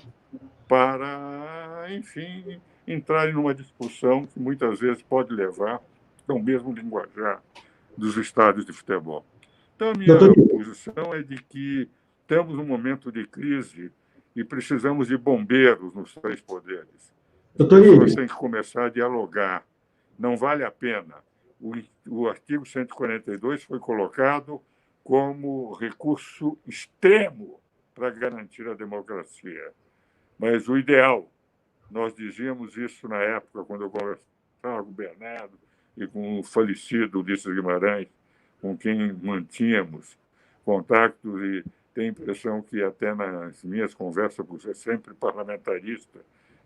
para, enfim, entrarem numa discussão que muitas vezes pode levar ao mesmo linguajar dos estádios de futebol. Então, a minha posição é de que estamos num momento de crise e precisamos de bombeiros nos três poderes. As pessoas têm que começar a dialogar. Não vale a pena. O artigo 142 foi colocado como recurso extremo para garantir a democracia. Mas o ideal, nós dizíamos isso na época, quando eu conversava com o Bernardo e com o falecido Ulisses Guimarães, com quem mantínhamos contatos, e tenho a impressão que até nas minhas conversas, por ser sempre parlamentarista,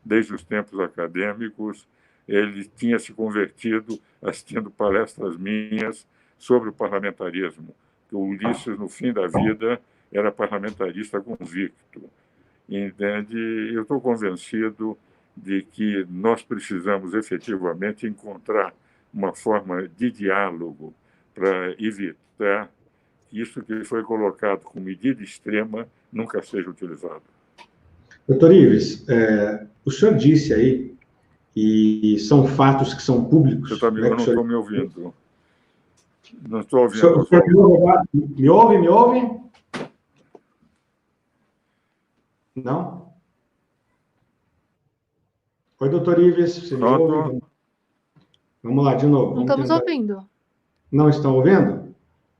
desde os tempos acadêmicos, ele tinha se convertido assistindo palestras minhas sobre o parlamentarismo. O Ulisses, no fim da vida, era parlamentarista convicto. Entende? Eu estou convencido de que nós precisamos efetivamente encontrar uma forma de diálogo para evitar que isso que foi colocado como medida extrema nunca seja utilizado. Doutor Ives, o senhor disse aí, e são fatos que são públicos... Eu não estou me ouvindo. Não estou ouvindo. Me ouve? Me ouve? Não? Oi, doutor Ives, você me ouve? Vamos lá, de novo. Não estamos ouvindo. Não estão ouvindo?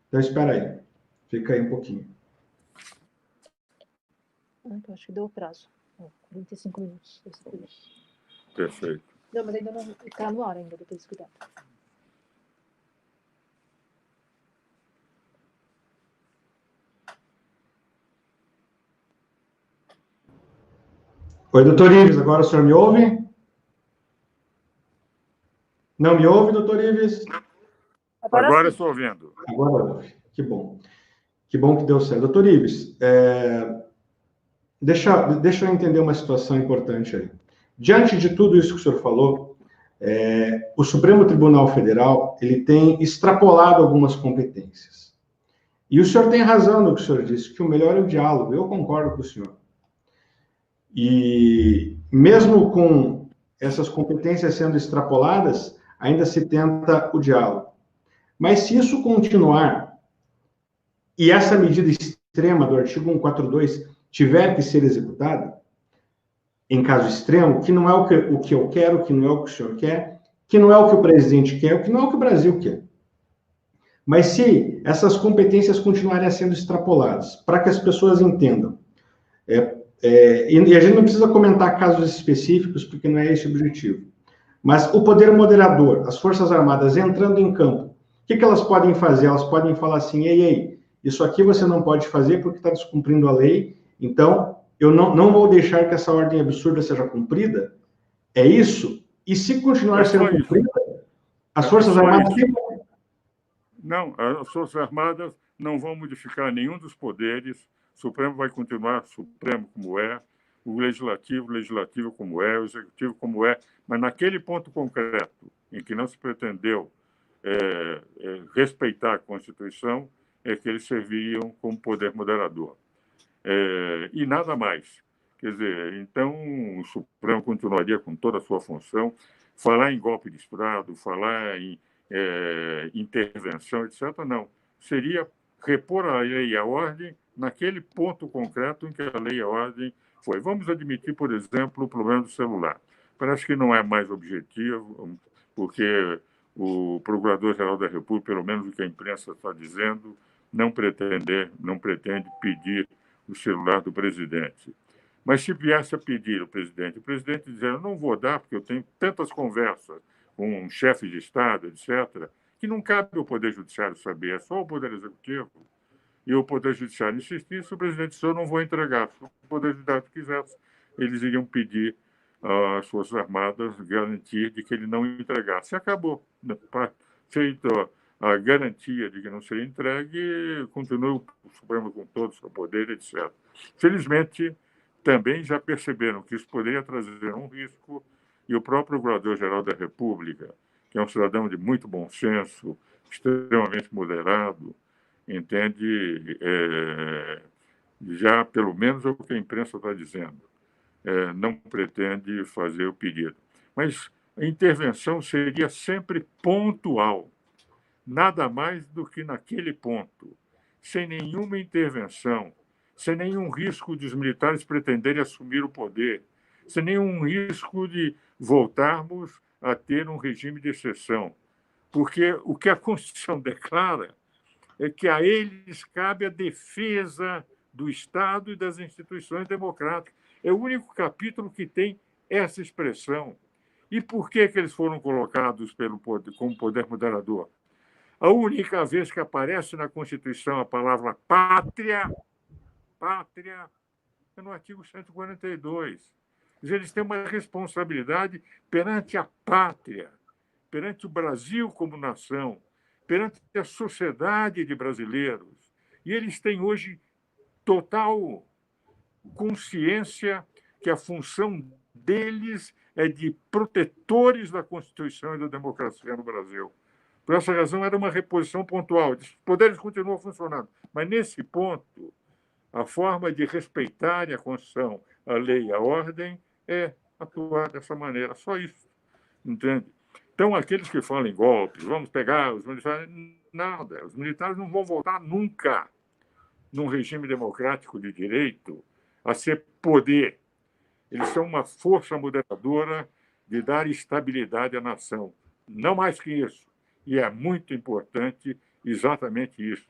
Então, espera aí. Fica aí um pouquinho. Então, acho que deu o prazo. 45 minutos. Perfeito. Não, mas ainda não está no ar ainda, depois cuidado. Oi, doutor Ives, agora o senhor me ouve? Não me ouve, doutor Ives? Agora estou ouvindo. Agora ouve. Que bom. Que bom que deu certo. Doutor Ives, deixa eu entender uma situação importante aí. Diante de tudo isso que o senhor falou, o Supremo Tribunal Federal ele tem extrapolado algumas competências. E o senhor tem razão no que o senhor disse, que o melhor é o diálogo. Eu concordo com o senhor. E mesmo com essas competências sendo extrapoladas, ainda se tenta o diálogo. Mas se isso continuar, e essa medida extrema do artigo 142 tiver que ser executada, em caso extremo, que não é o que eu quero, que não é o que o senhor quer, que não é o que o presidente quer, que não é o que o Brasil quer. Mas se essas competências continuarem sendo extrapoladas, para que as pessoas entendam, e a gente não precisa comentar casos específicos, porque não é esse o objetivo, mas o poder moderador, as Forças Armadas entrando em campo, o que elas podem fazer? Elas podem falar assim, ei, isso aqui você não pode fazer porque está descumprindo a lei, então eu não vou deixar que essa ordem absurda seja cumprida. É isso? E se continuar sendo cumprida, as Forças Armadas... Não, as Forças Armadas não vão modificar nenhum dos poderes, o Supremo vai continuar Supremo como é, o Legislativo como é, o Executivo como é, mas naquele ponto concreto em que não se pretendeu respeitar a Constituição, é que eles serviriam como poder moderador. E nada mais. Quer dizer, então o Supremo continuaria com toda a sua função, falar em golpe de Estado, falar em intervenção, etc., não. Seria repor a lei e a ordem naquele ponto concreto em que a lei e a ordem foi. Vamos admitir, por exemplo, o problema do celular. Parece que não é mais objetivo, porque o Procurador-Geral da República, pelo menos o que a imprensa está dizendo, não pretende pedir o celular do presidente. Mas se viesse a pedir o presidente dizer, eu não vou dar, porque eu tenho tantas conversas com um chefe de Estado, etc., que não cabe ao Poder Judiciário saber, é só o Poder Executivo. E o Poder Judiciário insistisse, o presidente disse, eu não vou entregar. Se o Poder Judiciário quisesse, eles iriam pedir às Forças Armadas garantir de que ele não entregasse. Acabou. Feito a garantia de que não seria entregue, continua o Supremo com todo o seu poder, etc. Felizmente, também já perceberam que isso poderia trazer um risco, e o próprio Procurador-Geral da República, que é um cidadão de muito bom senso, extremamente moderado, entende, já pelo menos é o que a imprensa está dizendo, não pretende fazer o pedido. Mas a intervenção seria sempre pontual, nada mais do que naquele ponto, sem nenhuma intervenção, sem nenhum risco de os militares pretenderem assumir o poder, sem nenhum risco de voltarmos a ter um regime de exceção. Porque o que a Constituição declara é que a eles cabe a defesa do Estado e das instituições democráticas. É o único capítulo que tem essa expressão. E por que eles foram colocados como poder moderador? A única vez que aparece na Constituição a palavra pátria é no artigo 142. Eles têm uma responsabilidade perante a pátria, perante o Brasil como nação, perante a sociedade de brasileiros. E eles têm hoje total consciência que a função deles é de protetores da Constituição e da democracia no Brasil. Por essa razão, era uma reposição pontual. Os poderes continuam funcionando, mas, nesse ponto, a forma de respeitar a Constituição, a lei e a ordem é atuar dessa maneira, só isso, entende? Então, aqueles que falam em golpes, vamos pegar os militares, nada, os militares não vão voltar nunca, num regime democrático de direito, a ser poder. Eles são uma força moderadora de dar estabilidade à nação, não mais que isso, e é muito importante exatamente isso.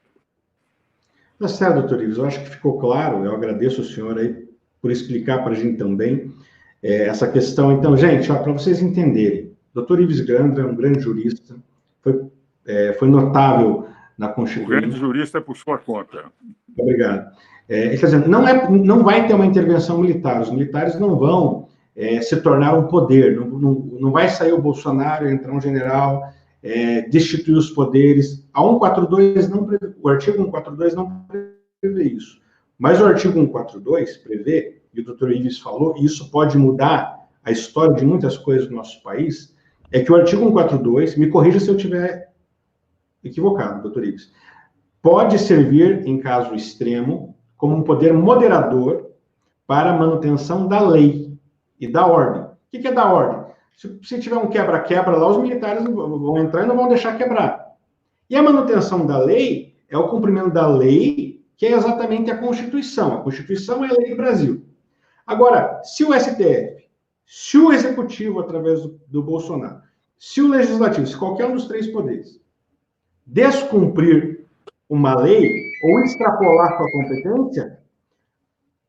Tá certo, doutor Ives, eu acho que ficou claro, eu agradeço o senhor aí por explicar para a gente também essa questão. Então, gente, para vocês entenderem, doutor Ives Gandra é um grande jurista, foi notável na Constituição. O grande jurista é por sua conta. Obrigado. Quer dizer, não vai ter uma intervenção militar, os militares não vão se tornar um poder, não vai sair o Bolsonaro, entrar um general, destituir os poderes. O artigo 142 não prevê isso. Mas o artigo 142 prevê, e o doutor Ives falou, e isso pode mudar a história de muitas coisas do nosso país, é que o artigo 142, me corrija se eu estiver equivocado, doutor Ives, pode servir, em caso extremo, como um poder moderador para a manutenção da lei e da ordem. O que é da ordem? Se tiver um quebra-quebra lá, os militares vão entrar e não vão deixar quebrar. E a manutenção da lei é o cumprimento da lei, que é exatamente a Constituição. A Constituição é a lei do Brasil. Agora, se o STF, se o Executivo, através do Bolsonaro, se o Legislativo, se qualquer um dos três poderes descumprir uma lei ou extrapolar sua competência,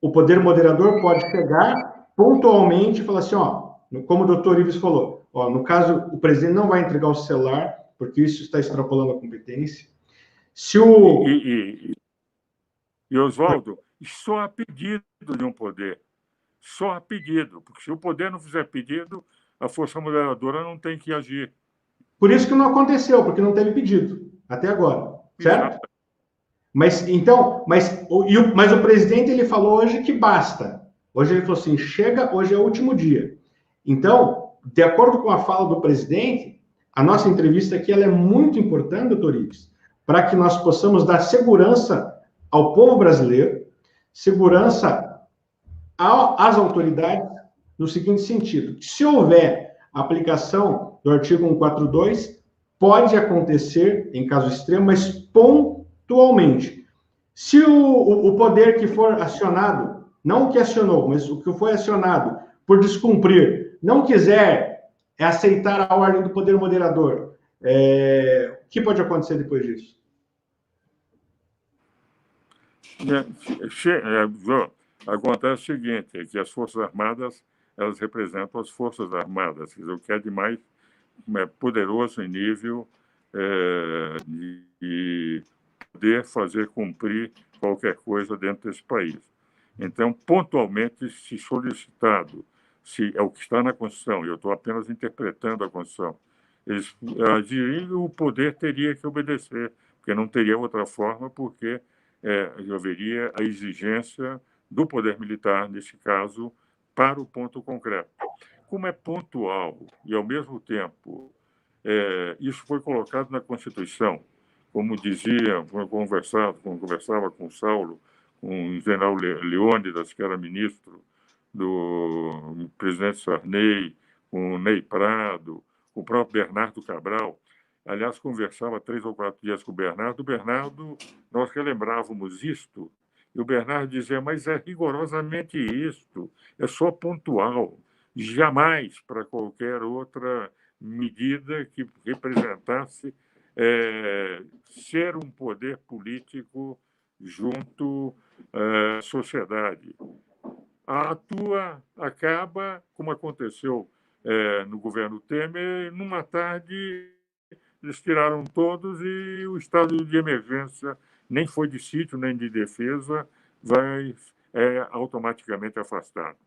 o poder moderador pode chegar pontualmente e falar assim, ó, como o doutor Ives falou, ó, no caso, o presidente não vai entregar o celular, porque isso está extrapolando a competência. Se o... E Oswaldo, só a pedido de um poder. Só a pedido. Porque se o poder não fizer pedido, a força moderadora não tem que agir. Por isso que não aconteceu, porque não teve pedido, até agora, certo? Exato. Mas, então, mas o presidente, ele falou hoje que basta. Hoje ele falou assim, chega, hoje é o último dia. Então, de acordo com a fala do presidente, a nossa entrevista aqui ela é muito importante, doutor Ives, para que nós possamos dar segurança ao povo brasileiro, segurança às autoridades, no seguinte sentido: se houver aplicação do artigo 142, pode acontecer em caso extremo, mas pontualmente. Se o poder que for acionado, não o que acionou, mas o que foi acionado por descumprir, não quiser aceitar a ordem do poder moderador, o que pode acontecer depois disso? Acontece o seguinte, é que as Forças Armadas, elas representam as Forças Armadas, quer dizer, o que é de mais poderoso em nível de poder fazer cumprir qualquer coisa dentro desse país. Então, pontualmente, se solicitado, se é o que está na Constituição, eu estou apenas interpretando a Constituição, eles agiriam, o poder teria que obedecer, porque não teria outra forma, porque haveria a exigência do poder militar, nesse caso, para o ponto concreto. Como é pontual e, ao mesmo tempo, isso foi colocado na Constituição, como dizia, quando conversava com o Saulo, com o general Leônidas, que era ministro do presidente Sarney, com o Ney Prado, com o próprio Bernardo Cabral. Aliás, conversava 3 ou 4 dias com o Bernardo. O Bernardo, nós relembrávamos isto, e o Bernardo dizia, mas é rigorosamente isto, é só pontual, jamais para qualquer outra medida que representasse ser um poder político junto à sociedade. A tua acaba, como aconteceu no governo Temer, numa tarde eles tiraram todos e o estado de emergência nem foi de sítio nem de defesa, vai automaticamente afastado.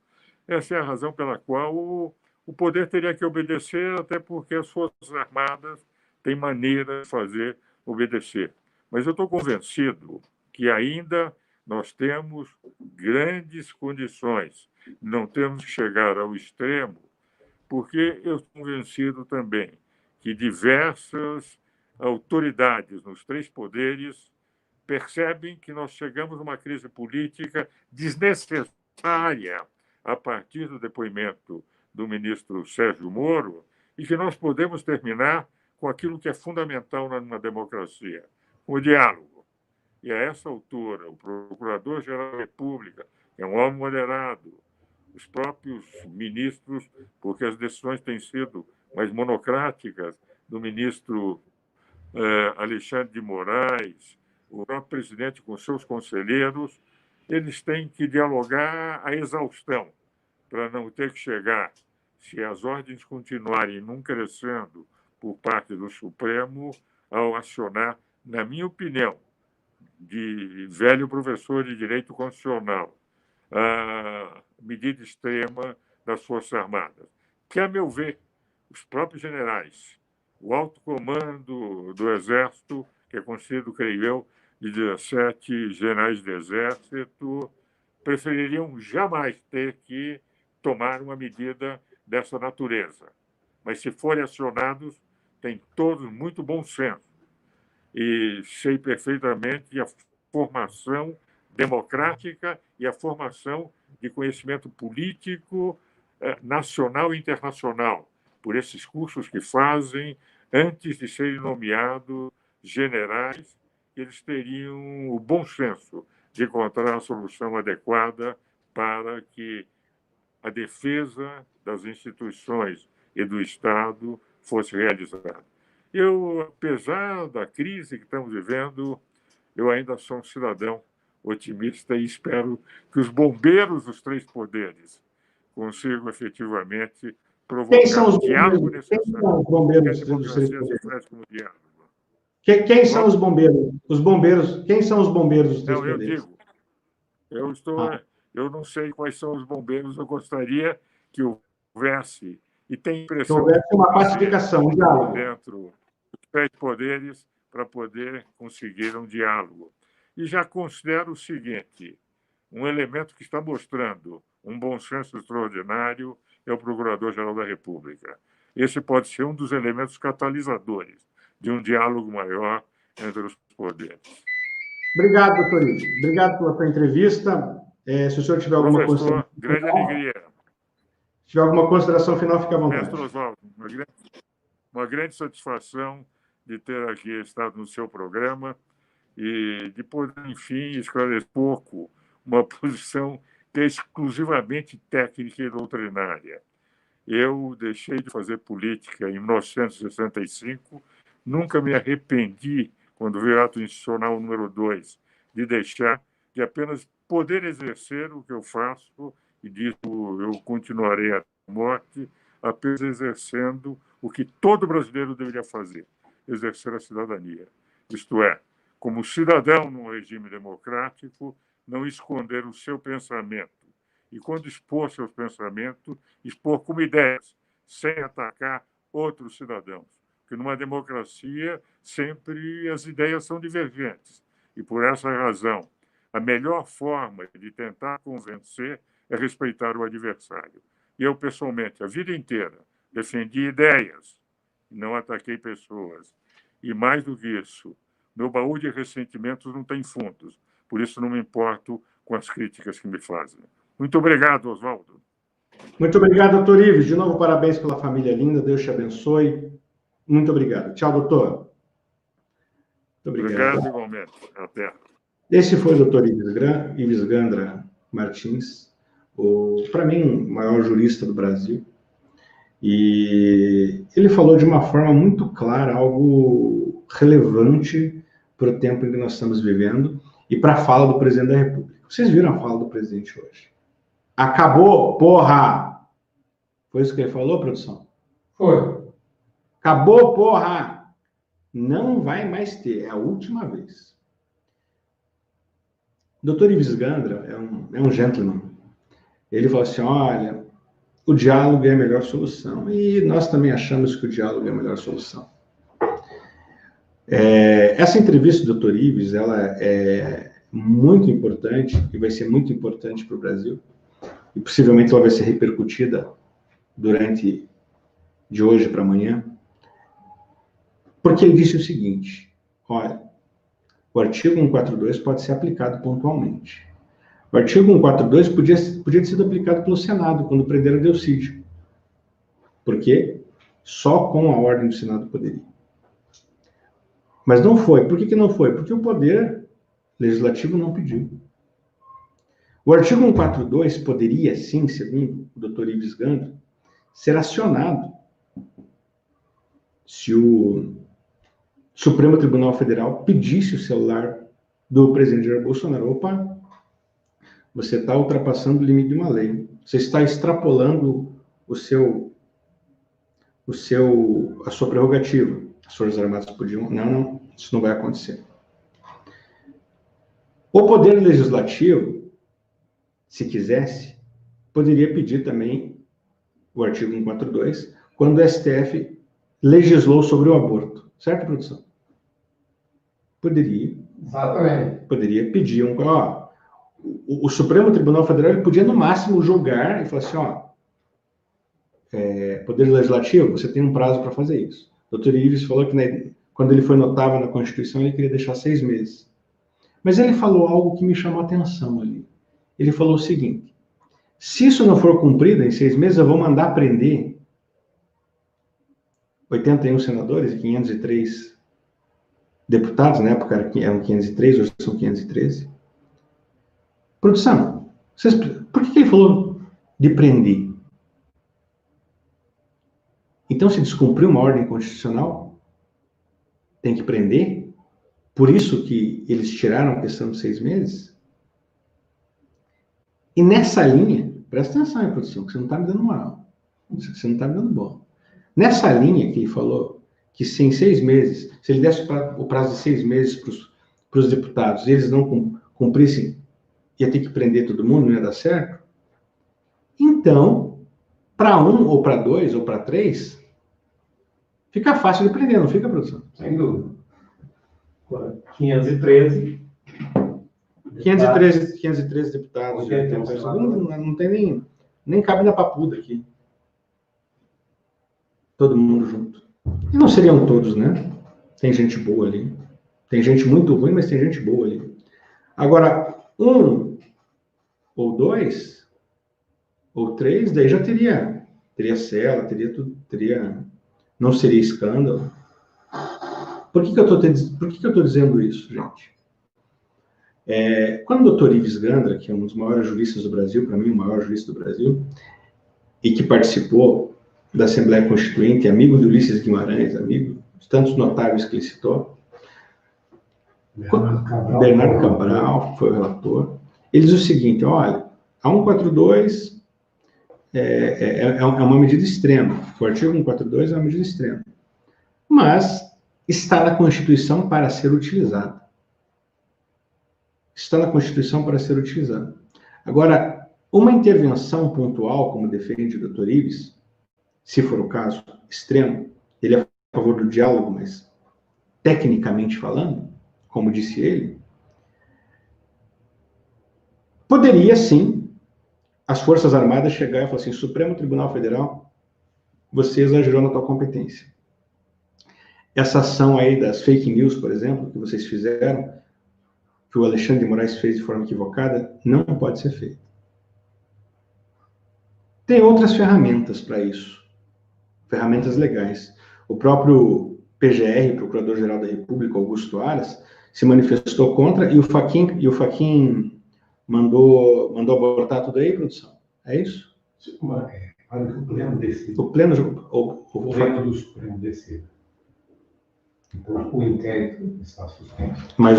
Essa é a razão pela qual o poder teria que obedecer, até porque as Forças Armadas têm maneira de fazer obedecer. Mas eu estou convencido que ainda nós temos grandes condições. Não temos que chegar ao extremo, porque eu estou convencido também que diversas autoridades nos 3 poderes percebem que nós chegamos a uma crise política desnecessária a partir do depoimento do ministro Sérgio Moro e que nós podemos terminar com aquilo que é fundamental numa democracia, o diálogo. E a essa altura, o Procurador-Geral da República, que é um homem moderado, os próprios ministros, porque as decisões têm sido mais monocráticas, do ministro Alexandre de Moraes, o próprio presidente com seus conselheiros, eles têm que dialogar à exaustão, para não ter que chegar, se as ordens continuarem não crescendo por parte do Supremo, ao acionar, na minha opinião, de velho professor de direito constitucional, a medida extrema das Forças Armadas, que, a meu ver, os próprios generais, o alto comando do Exército, que é constituído, creio eu, de 17 generais do Exército, prefeririam jamais ter que tomar uma medida dessa natureza. Mas, se forem acionados, têm todos muito bom senso. E sei perfeitamente a formação democrática e a formação de conhecimento político nacional e internacional, por esses cursos que fazem antes de serem nomeados generais, eles teriam o bom senso de encontrar a solução adequada para que a defesa das instituições e do Estado fosse realizada. Eu, apesar da crise que estamos vivendo, eu ainda sou um cidadão otimista e espero que os bombeiros dos três poderes consigam efetivamente provocar o diálogo necessário. Quem são os bombeiros dos três poderes? Como diálogo. Quem são os bombeiros? Os bombeiros, quem são os bombeiros dos três poderes? Eu não sei quais são os bombeiros, eu gostaria que houvesse, e tem impressão... Que houvesse uma pacificação, um diálogo. Dentro dos três poderes para poder conseguir um diálogo. E já considero o seguinte, um elemento que está mostrando um bom senso extraordinário é o Procurador-Geral da República. Esse pode ser um dos elementos catalisadores de um diálogo maior entre os poderes. Obrigado, doutor Ives. Obrigado pela sua entrevista. Se o senhor tiver alguma consideração... grande alegria. Se tiver alguma consideração final, fique à vontade. Mestre Oswaldo, uma grande satisfação de ter aqui estado no seu programa e de poder, enfim, esclarecer pouco uma posição que é exclusivamente técnica e doutrinária. Eu deixei de fazer política em 1965, nunca me arrependi, quando veio o ato institucional número 2, de deixar de apenas poder exercer o que eu faço, e disso eu continuarei até a morte, apenas exercendo o que todo brasileiro deveria fazer, exercer a cidadania. Isto é, como cidadão num regime democrático, não esconder o seu pensamento. E, quando expor seus pensamentos, expor como ideias, sem atacar outros cidadãos. Porque, numa democracia, sempre as ideias são divergentes. E, por essa razão, a melhor forma de tentar convencer é respeitar o adversário. E eu, pessoalmente, a vida inteira, defendi ideias, não ataquei pessoas. E, mais do que isso, meu baú de ressentimentos não tem fundos. Por isso, não me importo com as críticas que me fazem. Muito obrigado, Oswaldo. Muito obrigado, doutor Ives. De novo, parabéns pela família linda. Deus te abençoe. Muito obrigado. Tchau, doutor. Muito obrigado igualmente. Até. Esse foi o doutor Ives Gandra Martins, para mim, o maior jurista do Brasil. E ele falou de uma forma muito clara, algo relevante para o tempo em que nós estamos vivendo e para a fala do presidente da República. Vocês viram a fala do presidente hoje? Acabou, porra! Foi isso que ele falou, produção? Foi. Acabou, porra! Não vai mais ter, é a última vez. O Dr. Ives Gandra é um gentleman. Ele falou assim, olha, o diálogo é a melhor solução. E nós também achamos que o diálogo é a melhor solução. Essa entrevista do Dr. Ives, ela é muito importante e vai ser muito importante para o Brasil. E possivelmente ela vai ser repercutida durante de hoje para amanhã. Porque ele disse o seguinte, olha, o artigo 142 pode ser aplicado pontualmente. O artigo 142 podia ter sido aplicado pelo Senado, quando prenderam Delcídio. Por quê? Só com a ordem do Senado poderia. Mas não foi. Por que não foi? Porque o Poder Legislativo não pediu. O artigo 142 poderia, sim, segundo o Dr. Ives Gandra, ser acionado se o Supremo Tribunal Federal pedisse o celular do presidente Jair Bolsonaro. Opa, você está ultrapassando o limite de uma lei. Você está extrapolando a sua prerrogativa. As Forças Armadas podiam... Não, isso não vai acontecer. O Poder Legislativo, se quisesse, poderia pedir também o artigo 142, quando o STF legislou sobre o aborto. Certo, produção? Poderia. Exatamente. Poderia pedir o Supremo Tribunal Federal ele podia, no máximo, julgar e falar assim, Poder Legislativo, você tem um prazo para fazer isso. O Dr. Ives falou que, quando ele foi notável na Constituição, ele queria deixar 6 meses. Mas ele falou algo que me chamou a atenção ali. Ele falou o seguinte, se isso não for cumprido em 6 meses, eu vou mandar prender 81 senadores e 503 deputados, na época eram 503, hoje são 513. Produção, por que ele falou de prender. Então, se descumprir uma ordem constitucional, tem que prender. Por isso que eles tiraram a questão de 6 meses. E nessa linha, presta atenção aí, produção, que você não está me dando moral. Você não está me dando bom. Nessa linha que ele falou, que se em 6 meses, se ele desse o prazo de 6 meses para os deputados, e eles não cumprissem, ia ter que prender todo mundo, não ia dar certo. Então, para 1, ou para 2, ou para 3, fica fácil de prender, não fica, produção? Sem dúvida. 513 deputados. Não tem nem cabe na papuda aqui. Todo mundo junto. E não seriam todos, né? Tem gente boa ali. Tem gente muito ruim, mas tem gente boa ali. Agora, 1, ou 2, ou 3, daí já teria cela, teria tudo, não seria escândalo. Por que eu estou dizendo isso, gente? Quando o doutor Ives Gandra, que é um dos maiores juristas do Brasil, para mim o maior jurista do Brasil, e que participou da Assembleia Constituinte, amigo de Ulisses Guimarães, amigo de tantos notáveis que ele citou, Bernardo Cabral, que foi o relator, ele diz o seguinte: olha, a 142 é uma medida extrema, o artigo 142 é uma medida extrema, mas está na Constituição para ser utilizada. Está na Constituição para ser utilizada. Agora, uma intervenção pontual, como defende o doutor Ives, se for o caso, extremo, ele é a favor do diálogo, mas tecnicamente falando, como disse ele, poderia sim as Forças Armadas chegar e falar assim: Supremo Tribunal Federal, você exagerou na tua competência. Essa ação aí das fake news, por exemplo, que vocês fizeram, que o Alexandre de Moraes fez de forma equivocada, não pode ser feito. Tem outras ferramentas para isso, ferramentas legais. O próprio PGR, Procurador-Geral da República, Augusto Aras, se manifestou contra, e o Fachin mandou abortar tudo aí, produção? É isso? O pleno decide. O pleno do Supremo decide. Então, o inquérito está suspenso. Mas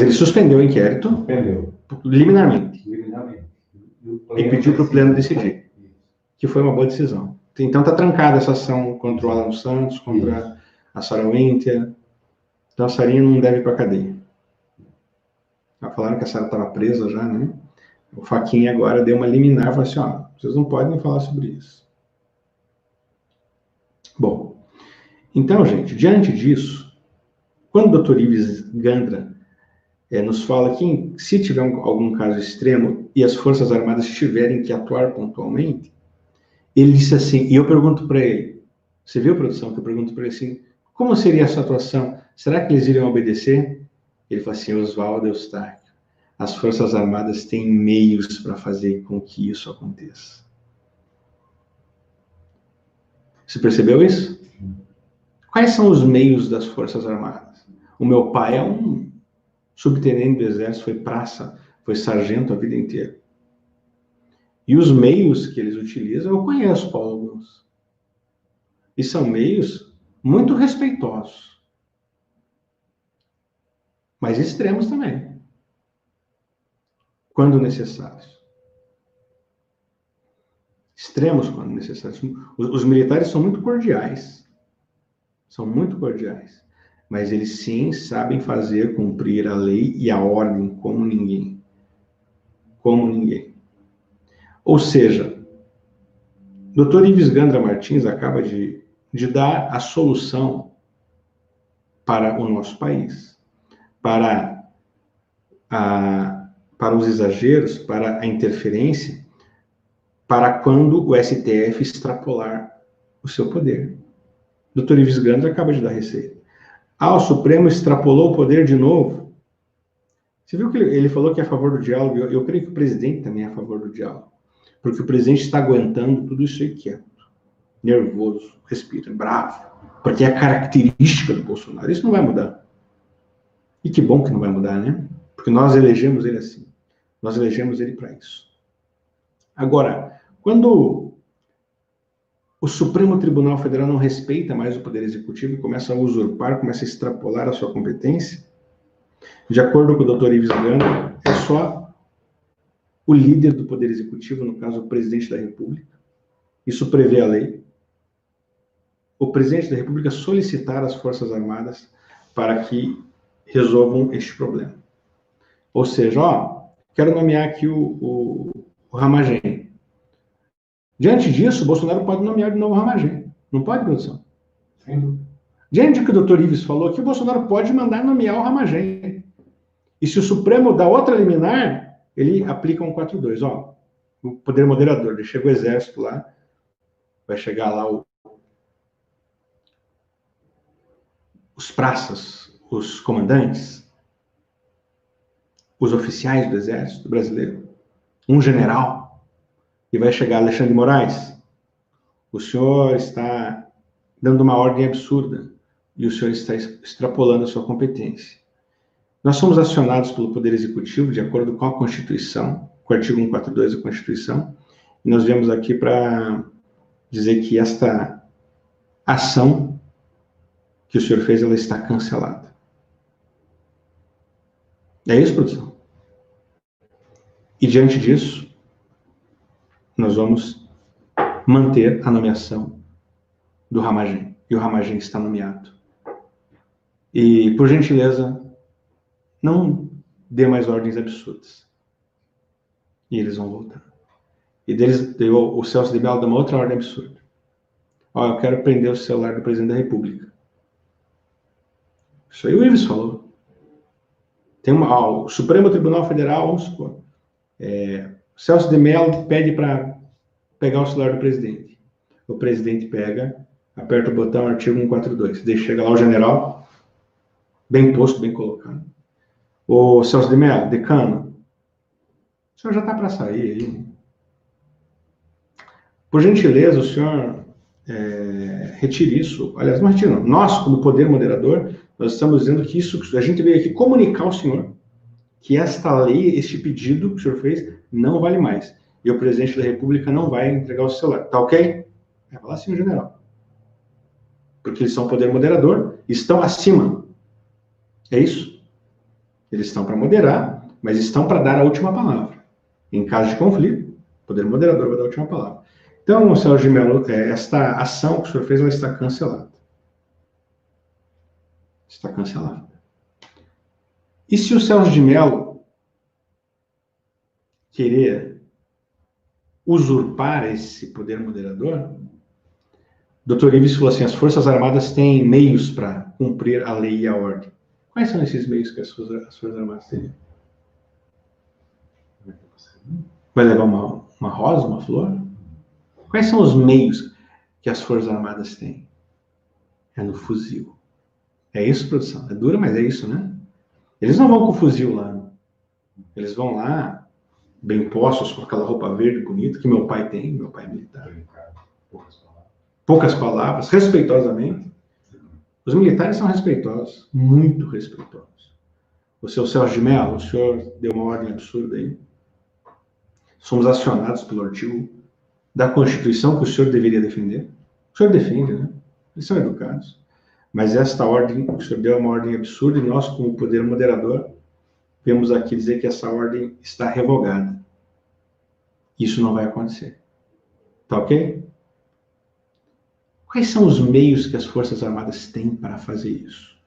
ele suspendeu o inquérito. Suspendeu. Liminarmente. E pediu para o pleno decidir. Que foi uma boa decisão. Então está trancada essa ação contra o Alan Santos, contra a Sarah Winter. Então a Sarinha não deve ir para a cadeia. Já falaram que a Sarah estava presa já, né? O Fachin agora deu uma liminar e falou assim: ó, vocês não podem falar sobre isso. Bom, então, gente, diante disso, quando o doutor Ives Gandra nos fala que se tiver algum caso extremo e as Forças Armadas tiverem que atuar pontualmente, ele disse assim, e eu pergunto para ele, você viu, produção, que eu pergunto para ele assim, como seria essa atuação? Será que eles iriam obedecer? Ele fala assim: Oswaldo Eustáquio, as Forças Armadas têm meios para fazer com que isso aconteça. Você percebeu isso? Quais são os meios das Forças Armadas? O meu pai é um subtenente do Exército, foi praça, foi sargento a vida inteira. E os meios que eles utilizam, eu conheço, Paulo, alguns. E são meios muito respeitosos. Mas extremos também. Quando necessários. Extremos quando necessários. Os militares são muito cordiais. São muito cordiais. Mas eles sim sabem fazer cumprir a lei e a ordem como ninguém. Como ninguém. Ou seja, Dr. Ives Gandra Martins acaba de dar a solução para o nosso país, para os exageros, para a interferência, para quando o STF extrapolar o seu poder. Dr. Ives Gandra acaba de dar a receita. O Supremo extrapolou o poder de novo. Você viu que ele falou que é a favor do diálogo? Eu creio que o presidente também é a favor do diálogo. Porque o presidente está aguentando tudo isso aí quieto. Nervoso, respira, bravo. Porque é a característica do Bolsonaro. Isso não vai mudar. E que bom que não vai mudar, né? Porque nós elegemos ele assim. Nós elegemos ele para isso. Agora, Quando o Supremo Tribunal Federal não respeita mais o Poder Executivo e começa a usurpar, começa a extrapolar a sua competência, de acordo com o Dr. Ives Gandra, é só o líder do Poder Executivo, no caso o Presidente da República, isso prevê a lei, o Presidente da República solicitar às Forças Armadas para que resolvam este problema. Ou seja, quero nomear aqui o Ramagem. Diante disso, o Bolsonaro pode nomear de novo o Ramagem. Não pode, produção? Sim. Diante do que o doutor Ives falou aqui, o Bolsonaro pode mandar nomear o Ramagem. E se o Supremo dá outra liminar, ele aplica um 4-2. O poder moderador, ele chega o exército lá, vai chegar lá os praças, os comandantes, os oficiais do exército brasileiro, um general, e vai chegar Alexandre de Moraes. O senhor está dando uma ordem absurda e o senhor está extrapolando a sua competência. Nós somos acionados pelo Poder Executivo de acordo com a Constituição, com o artigo 142 da Constituição, e nós viemos aqui para dizer que esta ação que o senhor fez, ela está cancelada. É isso, produção? E diante disso, nós vamos manter a nomeação do Ramagem. E o Ramagem está nomeado. E, por gentileza, não dê mais ordens absurdas. E eles vão voltar. E o Celso de Mello dá uma outra ordem absurda. Eu quero prender o celular do presidente da República. Isso aí o Ives falou. Tem o Supremo Tribunal Federal, vamos supor. Celso de Mello pede para pegar o celular do presidente. O presidente pega, aperta o botão, artigo 142. Daí chega lá o general, bem posto, bem colocado. O Celso de Mello, decano, o senhor já está para sair aí. Por gentileza, o senhor retire isso. Aliás, não retire, não. Nós, como poder moderador, nós estamos dizendo que isso, a gente veio aqui comunicar ao senhor que esta lei, este pedido que o senhor fez, não vale mais. E o presidente da República não vai entregar o celular. Tá ok? Vai falar assim, general. Porque eles são poder moderador, estão acima. É isso? Eles estão para moderar, mas estão para dar a última palavra. Em caso de conflito, o poder moderador vai dar a última palavra. Então, Celso de Mello, esta ação que o senhor fez, ela está cancelada. Está cancelada. E se o Celso de Mello querer usurpar esse poder moderador, o Dr. Ives falou assim, as Forças Armadas têm meios para cumprir a lei e a ordem. Quais são esses meios que as Forças Armadas têm? Vai levar uma rosa, uma flor? Quais são os meios que as Forças Armadas têm? É no fuzil. É isso, produção? É dura, mas é isso, né? Eles não vão com o fuzil lá. Eles vão lá, bem postos, com aquela roupa verde bonita, que meu pai tem, meu pai é militar. Poucas palavras, respeitosamente. Os militares são respeitosos, muito respeitosos. O seu Celso de Mello, o senhor deu uma ordem absurda aí. Somos acionados pelo artigo da Constituição que o senhor deveria defender. O senhor defende, né? Eles são educados. Mas esta ordem, o senhor deu uma ordem absurda e nós, como poder moderador, vemos aqui dizer que essa ordem está revogada. Isso não vai acontecer. Tá ok? Quais são os meios que as Forças Armadas têm para fazer isso?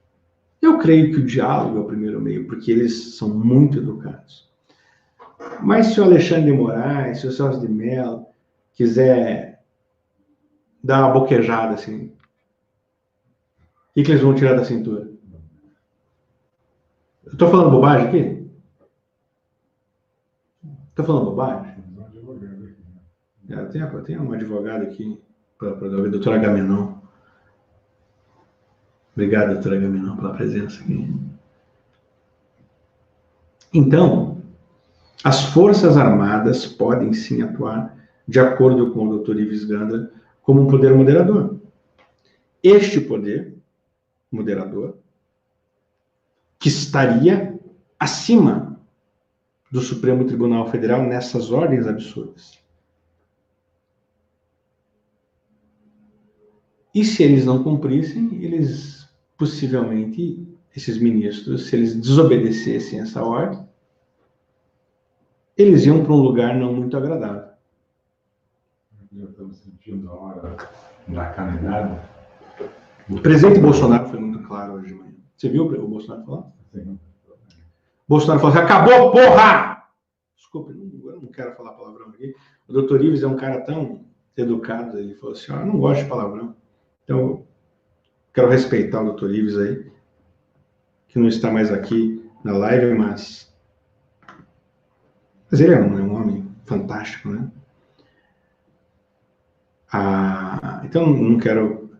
Eu creio que o diálogo é o primeiro meio, porque eles são muito educados. Mas se o Alexandre de Moraes, se o Celso de Mello quiser dar uma boquejada assim, o que eles vão tirar da cintura? Eu estou falando bobagem aqui? Estou falando bobagem? Tem um advogado aqui para a doutora Agamenon. Obrigado, doutora Agamenon, pela presença aqui. Então, as Forças Armadas podem sim atuar de acordo com o Dr. Ives Gandra como um poder moderador. Este poder moderador que estaria acima do Supremo Tribunal Federal nessas ordens absurdas. E se eles não cumprissem, eles possivelmente, esses ministros, se eles desobedecessem essa ordem, eles iam para um lugar não muito agradável. Já estamos sentindo a hora da caminhada. O presidente Bolsonaro foi muito claro hoje de manhã. Você viu o Bolsonaro falar? Sim. Bolsonaro falou assim, acabou, porra! Desculpa, eu não quero falar palavrão aqui. O doutor Ives é um cara tão educado, ele falou assim, eu não gosto de palavrão. Então, eu quero respeitar o doutor Ives aí, que não está mais aqui na live, mas ele é um homem fantástico, né? Então, não quero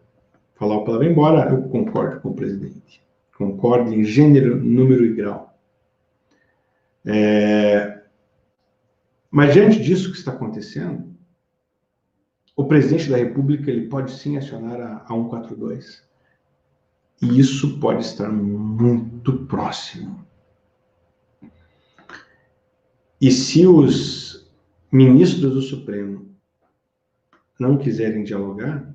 falar o palavrão, embora eu concorde com o presidente. Concordo em gênero, número e grau. Mas, diante disso que está acontecendo, o presidente da República ele pode sim acionar a 142. E isso pode estar muito próximo. E se os ministros do Supremo não quiserem dialogar,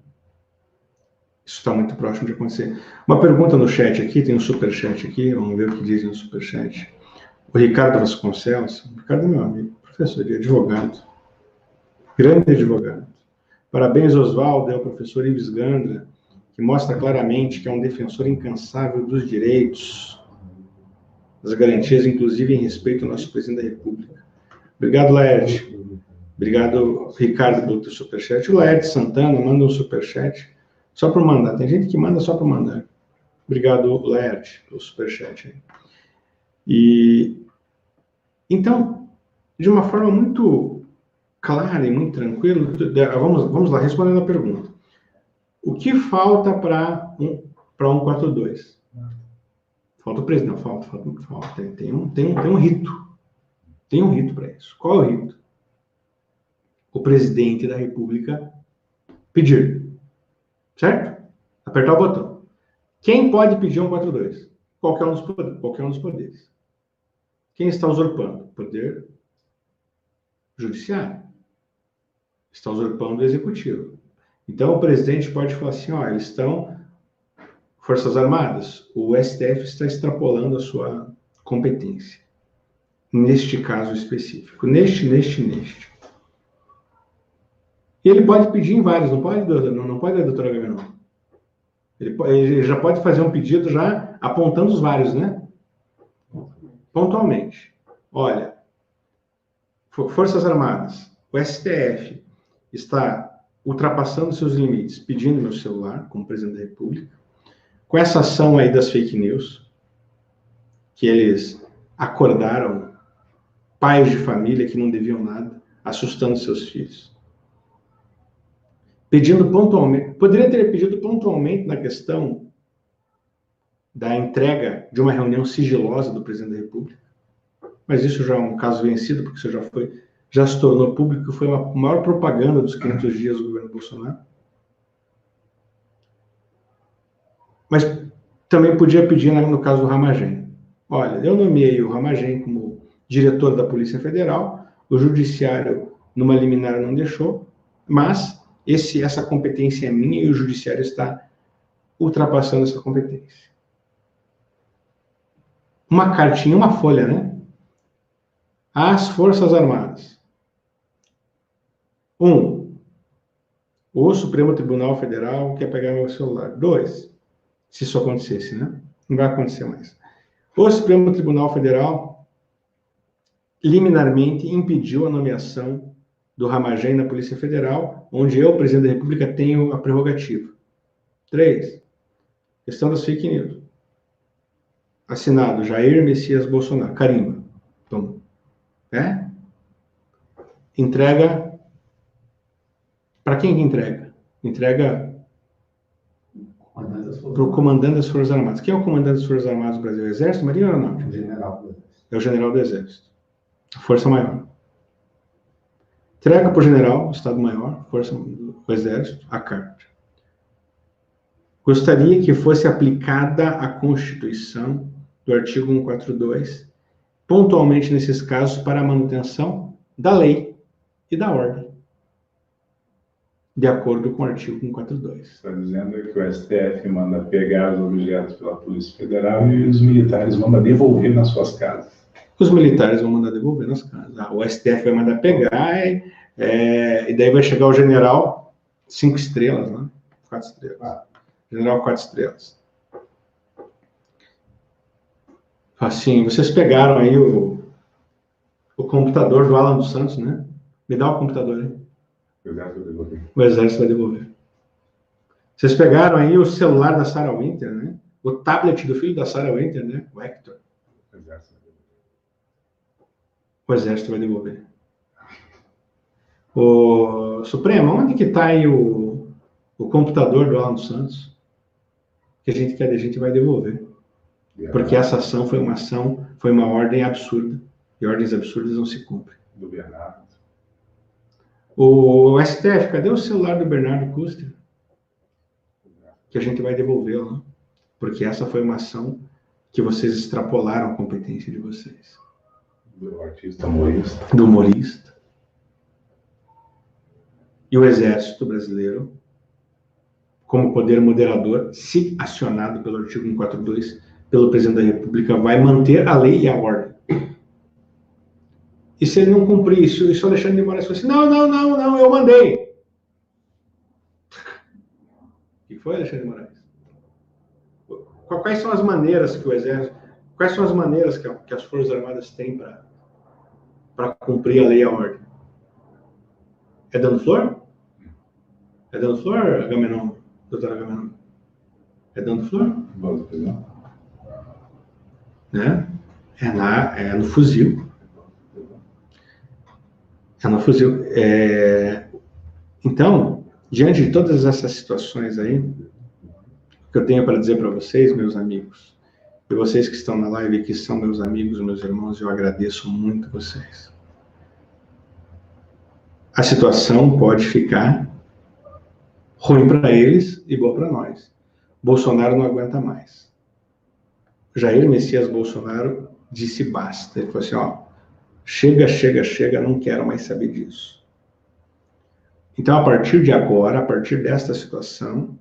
isso está muito próximo de acontecer. Uma pergunta no chat aqui, tem um superchat aqui, vamos ver o que dizem no superchat. O Ricardo Vasconcelos, o Ricardo é meu amigo, professor de advogado, grande advogado. Parabéns, Oswaldo, é o professor Ives Gandra, que mostra claramente que é um defensor incansável dos direitos, das garantias, inclusive em respeito ao nosso presidente da República. Obrigado, Laerte. Obrigado, Ricardo, pelo teu superchat. O Laerte Santana manda um superchat só para mandar. Tem gente que manda só para mandar. Obrigado, Laerte, pelo superchat. Então, de uma forma muito clara e muito tranquila, vamos lá, respondendo a pergunta. O que falta para 142? Falta o presidente, não, falta. Tem um rito. Tem um rito para isso. Qual é o rito? O presidente da República pedir. Certo? Apertar o botão. Quem pode pedir 142? Qualquer um dos poderes. Quem está usurpando? O poder judiciário. Está usurpando o executivo. Então, o presidente pode falar assim, eles estão... Forças Armadas, o STF está extrapolando a sua competência. Neste caso específico. Neste. E ele pode pedir em vários, não pode, doutora Gabriel? Ele já pode fazer um pedido já apontando os vários, né? Pontualmente. Olha, Forças Armadas, o STF está ultrapassando seus limites, pedindo meu celular, como presidente da República, com essa ação aí das fake news, que eles acordaram pais de família que não deviam nada, assustando seus filhos. Pedindo pontualmente, poderia ter pedido pontualmente na questão da entrega de uma reunião sigilosa do presidente da República, mas isso já é um caso vencido, porque isso já se tornou público, foi a maior propaganda dos 500 dias do governo Bolsonaro. Mas também podia pedir no caso do Ramagem. Olha, eu nomeei o Ramagem como diretor da Polícia Federal, o Judiciário, numa liminar, não deixou, mas essa competência é minha e o Judiciário está ultrapassando essa competência. Uma cartinha, uma folha, né? Às Forças Armadas. 1. O Supremo Tribunal Federal quer pegar meu celular. 2. Se isso acontecesse, né? Não vai acontecer mais. O Supremo Tribunal Federal liminarmente impediu a nomeação do Ramagem na Polícia Federal, onde eu, presidente da República, tenho a prerrogativa. 3. Questão das fake news. Assinado Jair Messias Bolsonaro. Carimba. Então, entrega. Para quem que entrega? Entrega para o comandante das Forças Armadas. Quem é o comandante das Forças Armadas do Brasil? Exército, Marinha ou Aeronáutica? General do Exército. É o general do Exército. A Força Maior. Entrega para o general, Estado-Maior, Força do Exército, a carta. Gostaria que fosse aplicada a Constituição do artigo 142, pontualmente nesses casos, para a manutenção da lei e da ordem. de acordo com o artigo 142. Está dizendo que o STF manda pegar os objetos pela Polícia Federal e os militares mandam devolver nas suas casas. Os militares vão mandar devolver nas casas. O STF vai mandar pegar e daí vai chegar o general 5 estrelas, né? 4 estrelas. General 4 estrelas. Assim, vocês pegaram aí o computador do Alan dos Santos, né? Me dá o computador aí. O Exército vai devolver. Vocês pegaram aí o celular da Sarah Winter, né? O tablet do filho da Sarah Winter, né? O Hector. O Exército vai devolver. O Supremo, onde que está aí o computador do Alan dos Santos? Que a gente quer, a gente vai devolver. Porque essa ação, foi uma ordem absurda. E ordens absurdas não se cumprem. Do Bernardo. O STF, cadê o celular do Bernardo Custer? Que a gente vai devolver lá. Porque essa foi uma ação que vocês extrapolaram a competência de vocês. Do artista humorista. Do humorista. E o Exército Brasileiro, como poder moderador, se acionado pelo artigo 142, pelo Presidente da República, vai manter a lei e a ordem. E se ele não cumprir isso, o Alexandre de Moraes falou assim, não, eu mandei. O que foi, Alexandre de Moraes? Quais são as maneiras que o Exército, quais são as maneiras que as Forças Armadas têm para cumprir a lei e a ordem? É dando flor? É dando flor, Agamenon, doutor Agamenon? É dando flor? Né? É no fuzil. É no fuzil. Então, diante de todas essas situações aí, o que eu tenho para dizer para vocês, meus amigos, e vocês que estão na live, que são meus amigos, meus irmãos, eu agradeço muito vocês. A situação pode ficar ruim para eles e boa para nós. Bolsonaro não aguenta mais. Jair Messias Bolsonaro disse basta. Ele falou assim, ó, chega, não quero mais saber disso. Então, a partir de agora, a partir desta situação,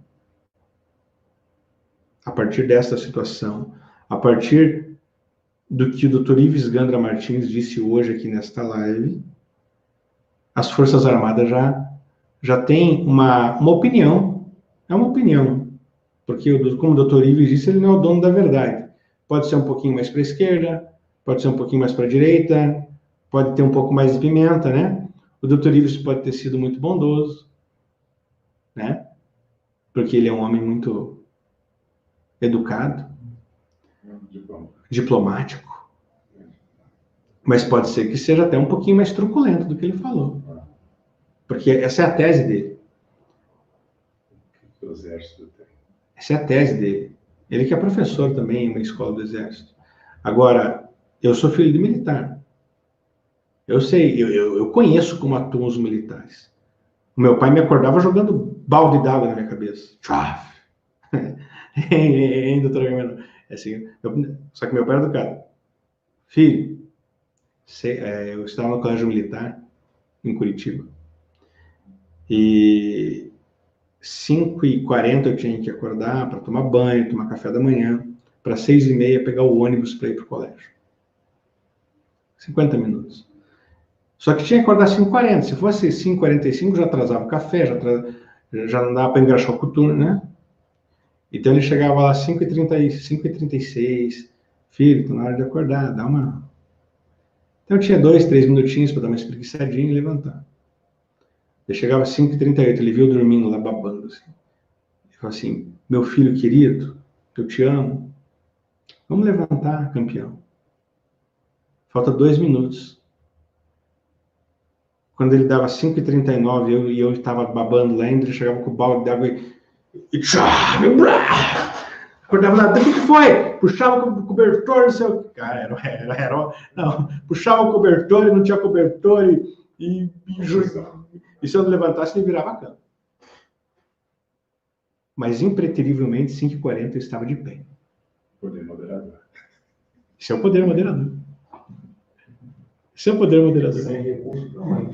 a partir do que o Dr. Ives Gandra Martins disse hoje aqui nesta live, as Forças Armadas já têm uma opinião. É uma opinião. Porque, como o Dr. Ives disse, ele não é o dono da verdade. Pode ser um pouquinho mais para a esquerda, pode ser um pouquinho mais para a direita, pode ter um pouco mais de pimenta, né? O Dr. Ives pode ter sido muito bondoso, né? Porque ele é um homem muito educado, diplomático. Mas pode ser que seja até um pouquinho mais truculento do que ele falou. Porque essa é a tese dele. O Exército tem. Essa é a tese dele. Ele que é professor também em uma escola do Exército. Agora, eu sou filho de militar. Eu sei, eu conheço como atuam os militares. O meu pai me acordava jogando balde d'água na minha cabeça. Hein, doutor Agamenon? Assim, só que meu pai era educado. Filho, eu estava no colégio militar, em Curitiba. E 5h40 eu tinha que acordar para tomar banho, tomar café da manhã, para 6h30 pegar o ônibus para ir para o colégio. 50 minutos. Só que tinha que acordar 5h40. Se fosse 5h45, já atrasava o café, já não dava para engraxar o coturno, né? Então ele chegava lá 5h36. Filho, tá na hora de acordar, dá uma... Então eu tinha 2, 3 minutinhos para dar uma espreguiçadinha e levantar. Ele chegava 5h38, ele viu dormindo lá, babando, assim. Ele falou assim, meu filho querido, eu te amo. Vamos levantar, campeão. Falta 2 minutos. Quando ele dava 5h39 e eu estava babando lá, ele chegava com o balde d'água e acordava lá, o que foi? Puxava o cobertor, não sei o que. Cara, não, puxava o cobertor e não tinha cobertor e se eu não levantasse, ele virava a cama. Mas, impreterivelmente, 5h40 eu estava de pé. Poder moderador. Isso é o poder moderador. Isso é o poder moderador. Sem recurso para a mãe.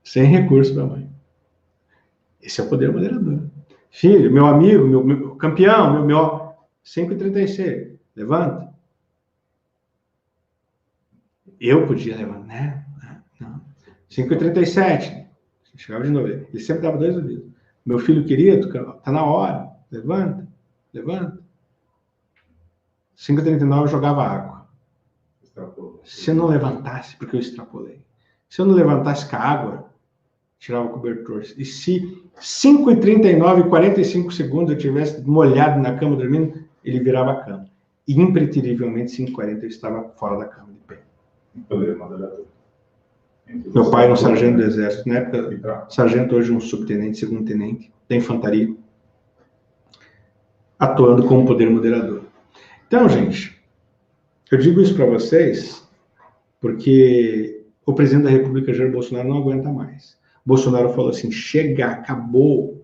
Sem recurso para a mãe. Esse é o poder moderador. Filho, meu amigo, meu campeão, meu 5h36, levanta. Eu podia levantar, né? Não. 5h37, chegava de novo. Ele sempre dava 2 ouvidos. Meu filho querido, tá na hora, levanta, levanta. 5h39 eu jogava água. Se eu não levantasse, porque eu extrapolei. Se eu não levantasse com a água, tirava o cobertor. E se 5h39 e 45 segundos eu tivesse molhado na cama dormindo, ele virava a cama. E impreterivelmente 5h40 eu estava fora da cama de pé. Poder moderador. Meu pai era um sargento do exército, na época, sargento, hoje um subtenente, segundo-tenente, da infantaria, atuando como poder moderador. Então, gente, eu digo isso para vocês porque o presidente da República, Jair Bolsonaro, não aguenta mais. Bolsonaro falou assim, chega, acabou.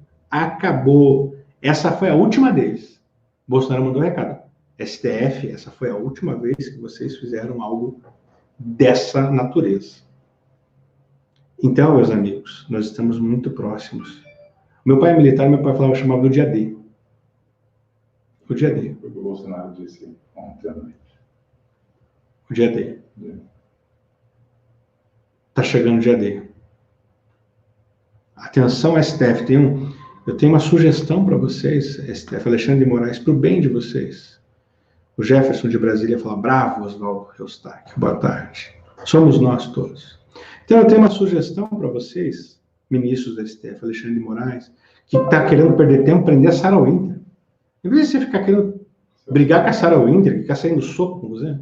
Essa foi a última deles. Bolsonaro mandou um recado. STF, essa foi a última vez que vocês fizeram algo dessa natureza. Então, meus amigos, nós estamos muito próximos. Meu pai é militar, meu pai chamava do dia D. O dia D. Foi o que o Bolsonaro disse ontem à noite. O dia D. Tá chegando o dia D. Atenção, STF, eu tenho uma sugestão para vocês, STF, Alexandre de Moraes, para o bem de vocês. O Jefferson de Brasília fala, bravo, Oswaldo Eustáquio, boa tarde. Somos nós todos. Então, eu tenho uma sugestão para vocês, ministros do STF, Alexandre de Moraes, que está querendo perder tempo, prender a Sarah Winter. Em vez de você ficar querendo brigar com a Sarah Winter, que ficar saindo soco com você.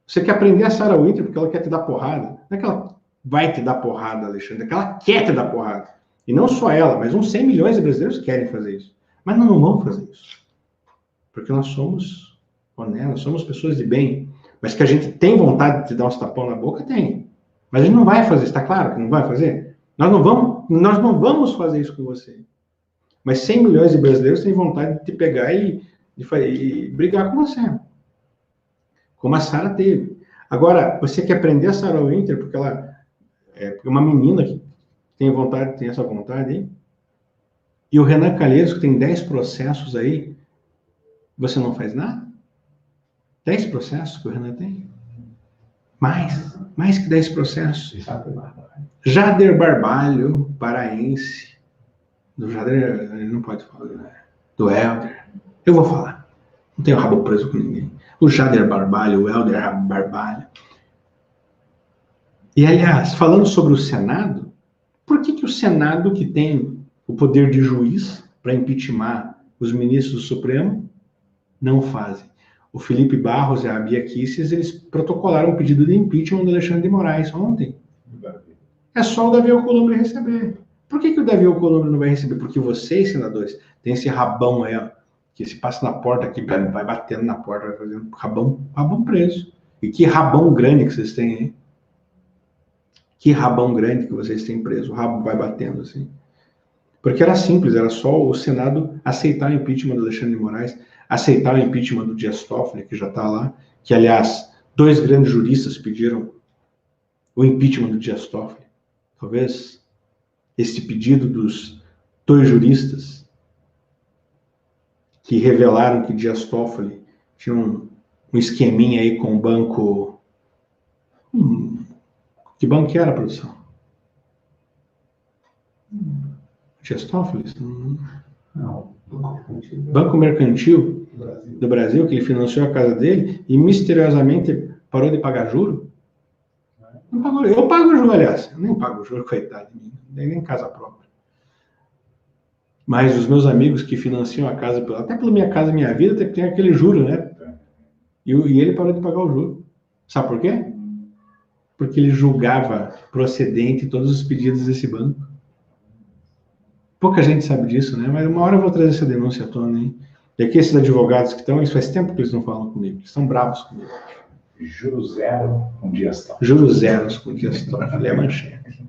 Você quer prender a Sarah Winter porque ela quer te dar porrada. Não é que ela vai te dar porrada, Alexandre, é que ela quer te dar porrada. E não só ela, mas uns 100 milhões de brasileiros querem fazer isso. Mas nós não vamos fazer isso. Porque nós somos honestos, nós somos pessoas de bem. Mas que a gente tem vontade de dar uns tapão na boca, tem. Mas a gente não vai fazer, está claro que não vai fazer? Nós não vamos fazer isso com você. Mas 100 milhões de brasileiros têm vontade de te pegar e brigar com você. Como a Sarah teve. Agora, você quer prender a Sarah Winter porque ela é uma menina que tem essa vontade aí? E o Renan Calheiros, que tem 10 processos aí, você não faz nada? 10 processos que o Renan tem? Mais que 10 processos. Jader Barbalho, paraense. Do Jader, ele não pode falar, né? Do Helder. Eu vou falar. Não tenho rabo preso com ninguém. O Jader Barbalho, o Helder Barbalho. E, aliás, falando sobre o Senado, por que o Senado, que tem o poder de juiz para impeachment os ministros do Supremo, não fazem? O Felipe Barros e a Bia Kicis, eles protocolaram um pedido de impeachment do Alexandre de Moraes ontem. É só o Davi Alcolumbre receber. Por que o Davi Alcolumbre não vai receber? Porque vocês, senadores, têm esse rabão aí, ó, que se passa na porta aqui, vai batendo na porta, vai fazendo rabão preso. E que rabão grande que vocês têm aí. Que rabão grande que vocês têm preso. O rabo vai batendo assim. Porque era simples, era só o Senado aceitar o impeachment do Alexandre de Moraes, aceitar o impeachment do Dias Toffoli, que já está lá, que, aliás, 2 grandes juristas pediram o impeachment do Dias Toffoli. Talvez esse pedido dos 2 juristas que revelaram que Dias Toffoli tinha um esqueminha aí com o banco... Que banco que era, produção? Dias Toffoli? Não. Banco Mercantil do Brasil, que ele financiou a casa dele e misteriosamente parou de pagar juro? Não pagou. Eu pago juro, aliás. Eu nem pago juro, coitado de mim. Nem casa própria. Mas os meus amigos que financiam a casa, até pela Minha Casa Minha Vida, tem aquele juro, né? E ele parou de pagar o juro. Sabe por quê? Porque ele julgava procedente todos os pedidos desse banco. Pouca gente sabe disso, né? Mas uma hora eu vou trazer essa denúncia à tona, hein? E aqui esses advogados que estão, isso faz tempo que eles não falam comigo, eles estão bravos comigo. Juro zero com Dias Toffoli. Juros zeros com Dias Toffoli, é a manchete.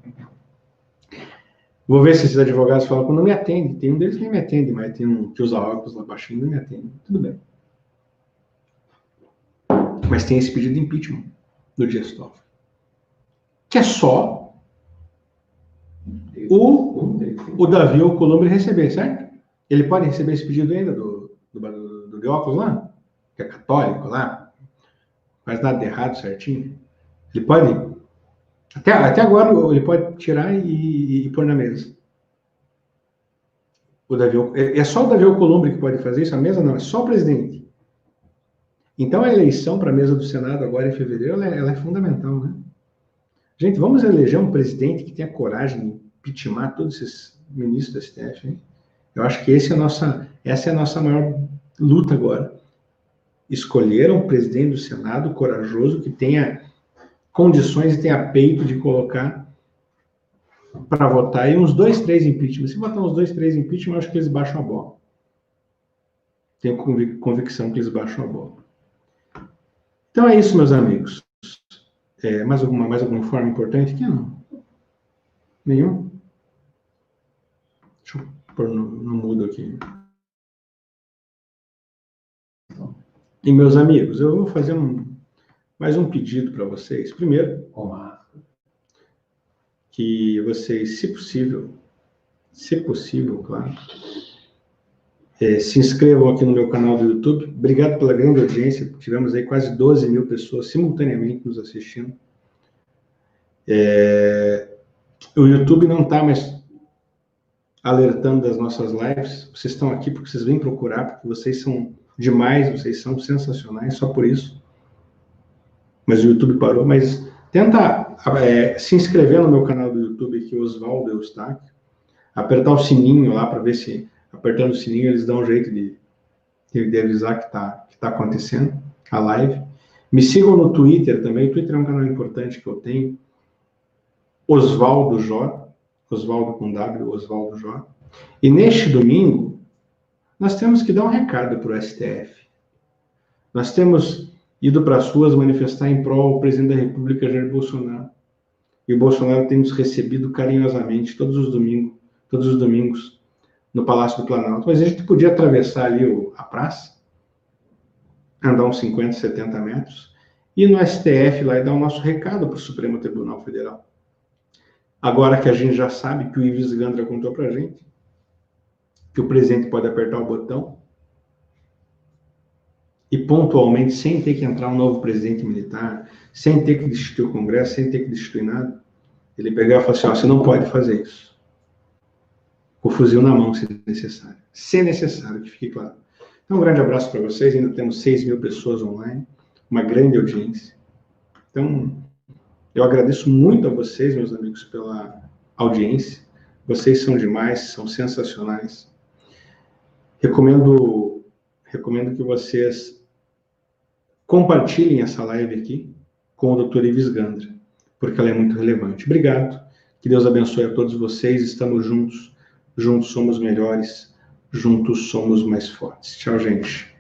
Vou ver se esses advogados falam que não me atende. Tem um deles que nem me atende, mas tem um que usa óculos lá baixinho e não me atende. Tudo bem. Mas tem esse pedido de impeachment do Dias Toffoli. Que é só o Davi Alcolumbre receber, certo? Ele pode receber esse pedido ainda do de óculos lá, que é católico lá, faz nada de errado certinho. Ele pode, até agora, ele pode tirar e pôr na mesa. O Davi, é só o Davi Alcolumbre que pode fazer isso, a mesa não, é só o presidente. Então a eleição para a mesa do Senado agora em fevereiro, ela é fundamental, né? Gente, vamos eleger um presidente que tenha coragem de impeachment todos esses ministros do STF, hein? Eu acho que essa é a nossa maior luta agora. Escolher um presidente do Senado corajoso, que tenha condições e tenha peito de colocar para votar aí uns 2, 3 impeachment. Se votar uns 2, 3 impeachment, eu acho que eles baixam a bola. Tenho convicção que eles baixam a bola. Então é isso, meus amigos. Mais algum informe importante aqui? Não? Nenhum? Deixa eu pôr no mudo aqui. E, meus amigos, eu vou fazer mais um pedido para vocês. Primeiro, que vocês, se possível, claro, se inscrevam aqui no meu canal do YouTube. Obrigado pela grande audiência. Tivemos aí quase 12 mil pessoas simultaneamente nos assistindo. O YouTube não está mais alertando das nossas lives. Vocês estão aqui porque vocês vêm procurar, porque vocês são demais, vocês são sensacionais, só por isso. Mas o YouTube parou. Mas tenta se inscrever no meu canal do YouTube aqui, Oswaldo Eustáquio. Apertar o sininho lá para ver se, apertando o sininho, eles dão um jeito de avisar que está acontecendo a live. Me sigam no Twitter também. O Twitter é um canal importante que eu tenho. Oswaldo Jó. Oswaldo com W, Oswaldo Jó. E neste domingo, nós temos que dar um recado para o STF. Nós temos ido para as ruas manifestar em prol do presidente da República, Jair Bolsonaro. E o Bolsonaro tem nos recebido carinhosamente todos os domingos no Palácio do Planalto. Mas a gente podia atravessar ali a praça, andar uns 50, 70 metros, ir no STF lá e dar o nosso recado para o Supremo Tribunal Federal. Agora que a gente já sabe que o Ives Gandra contou para a gente, que o presidente pode apertar o botão e pontualmente, sem ter que entrar um novo presidente militar, sem ter que destituir o Congresso, sem ter que destituir nada, ele pegar e falar assim, você não pode fazer isso. Com o fuzil na mão, se necessário. Se necessário, que fique claro. Então, um grande abraço para vocês. Ainda temos 6 mil pessoas online, uma grande audiência. Então, eu agradeço muito a vocês, meus amigos, pela audiência. Vocês são demais, são sensacionais. Recomendo que vocês compartilhem essa live aqui com o Dr. Ives Gandra, porque ela é muito relevante. Obrigado, que Deus abençoe a todos vocês, estamos juntos, juntos somos melhores, juntos somos mais fortes. Tchau, gente.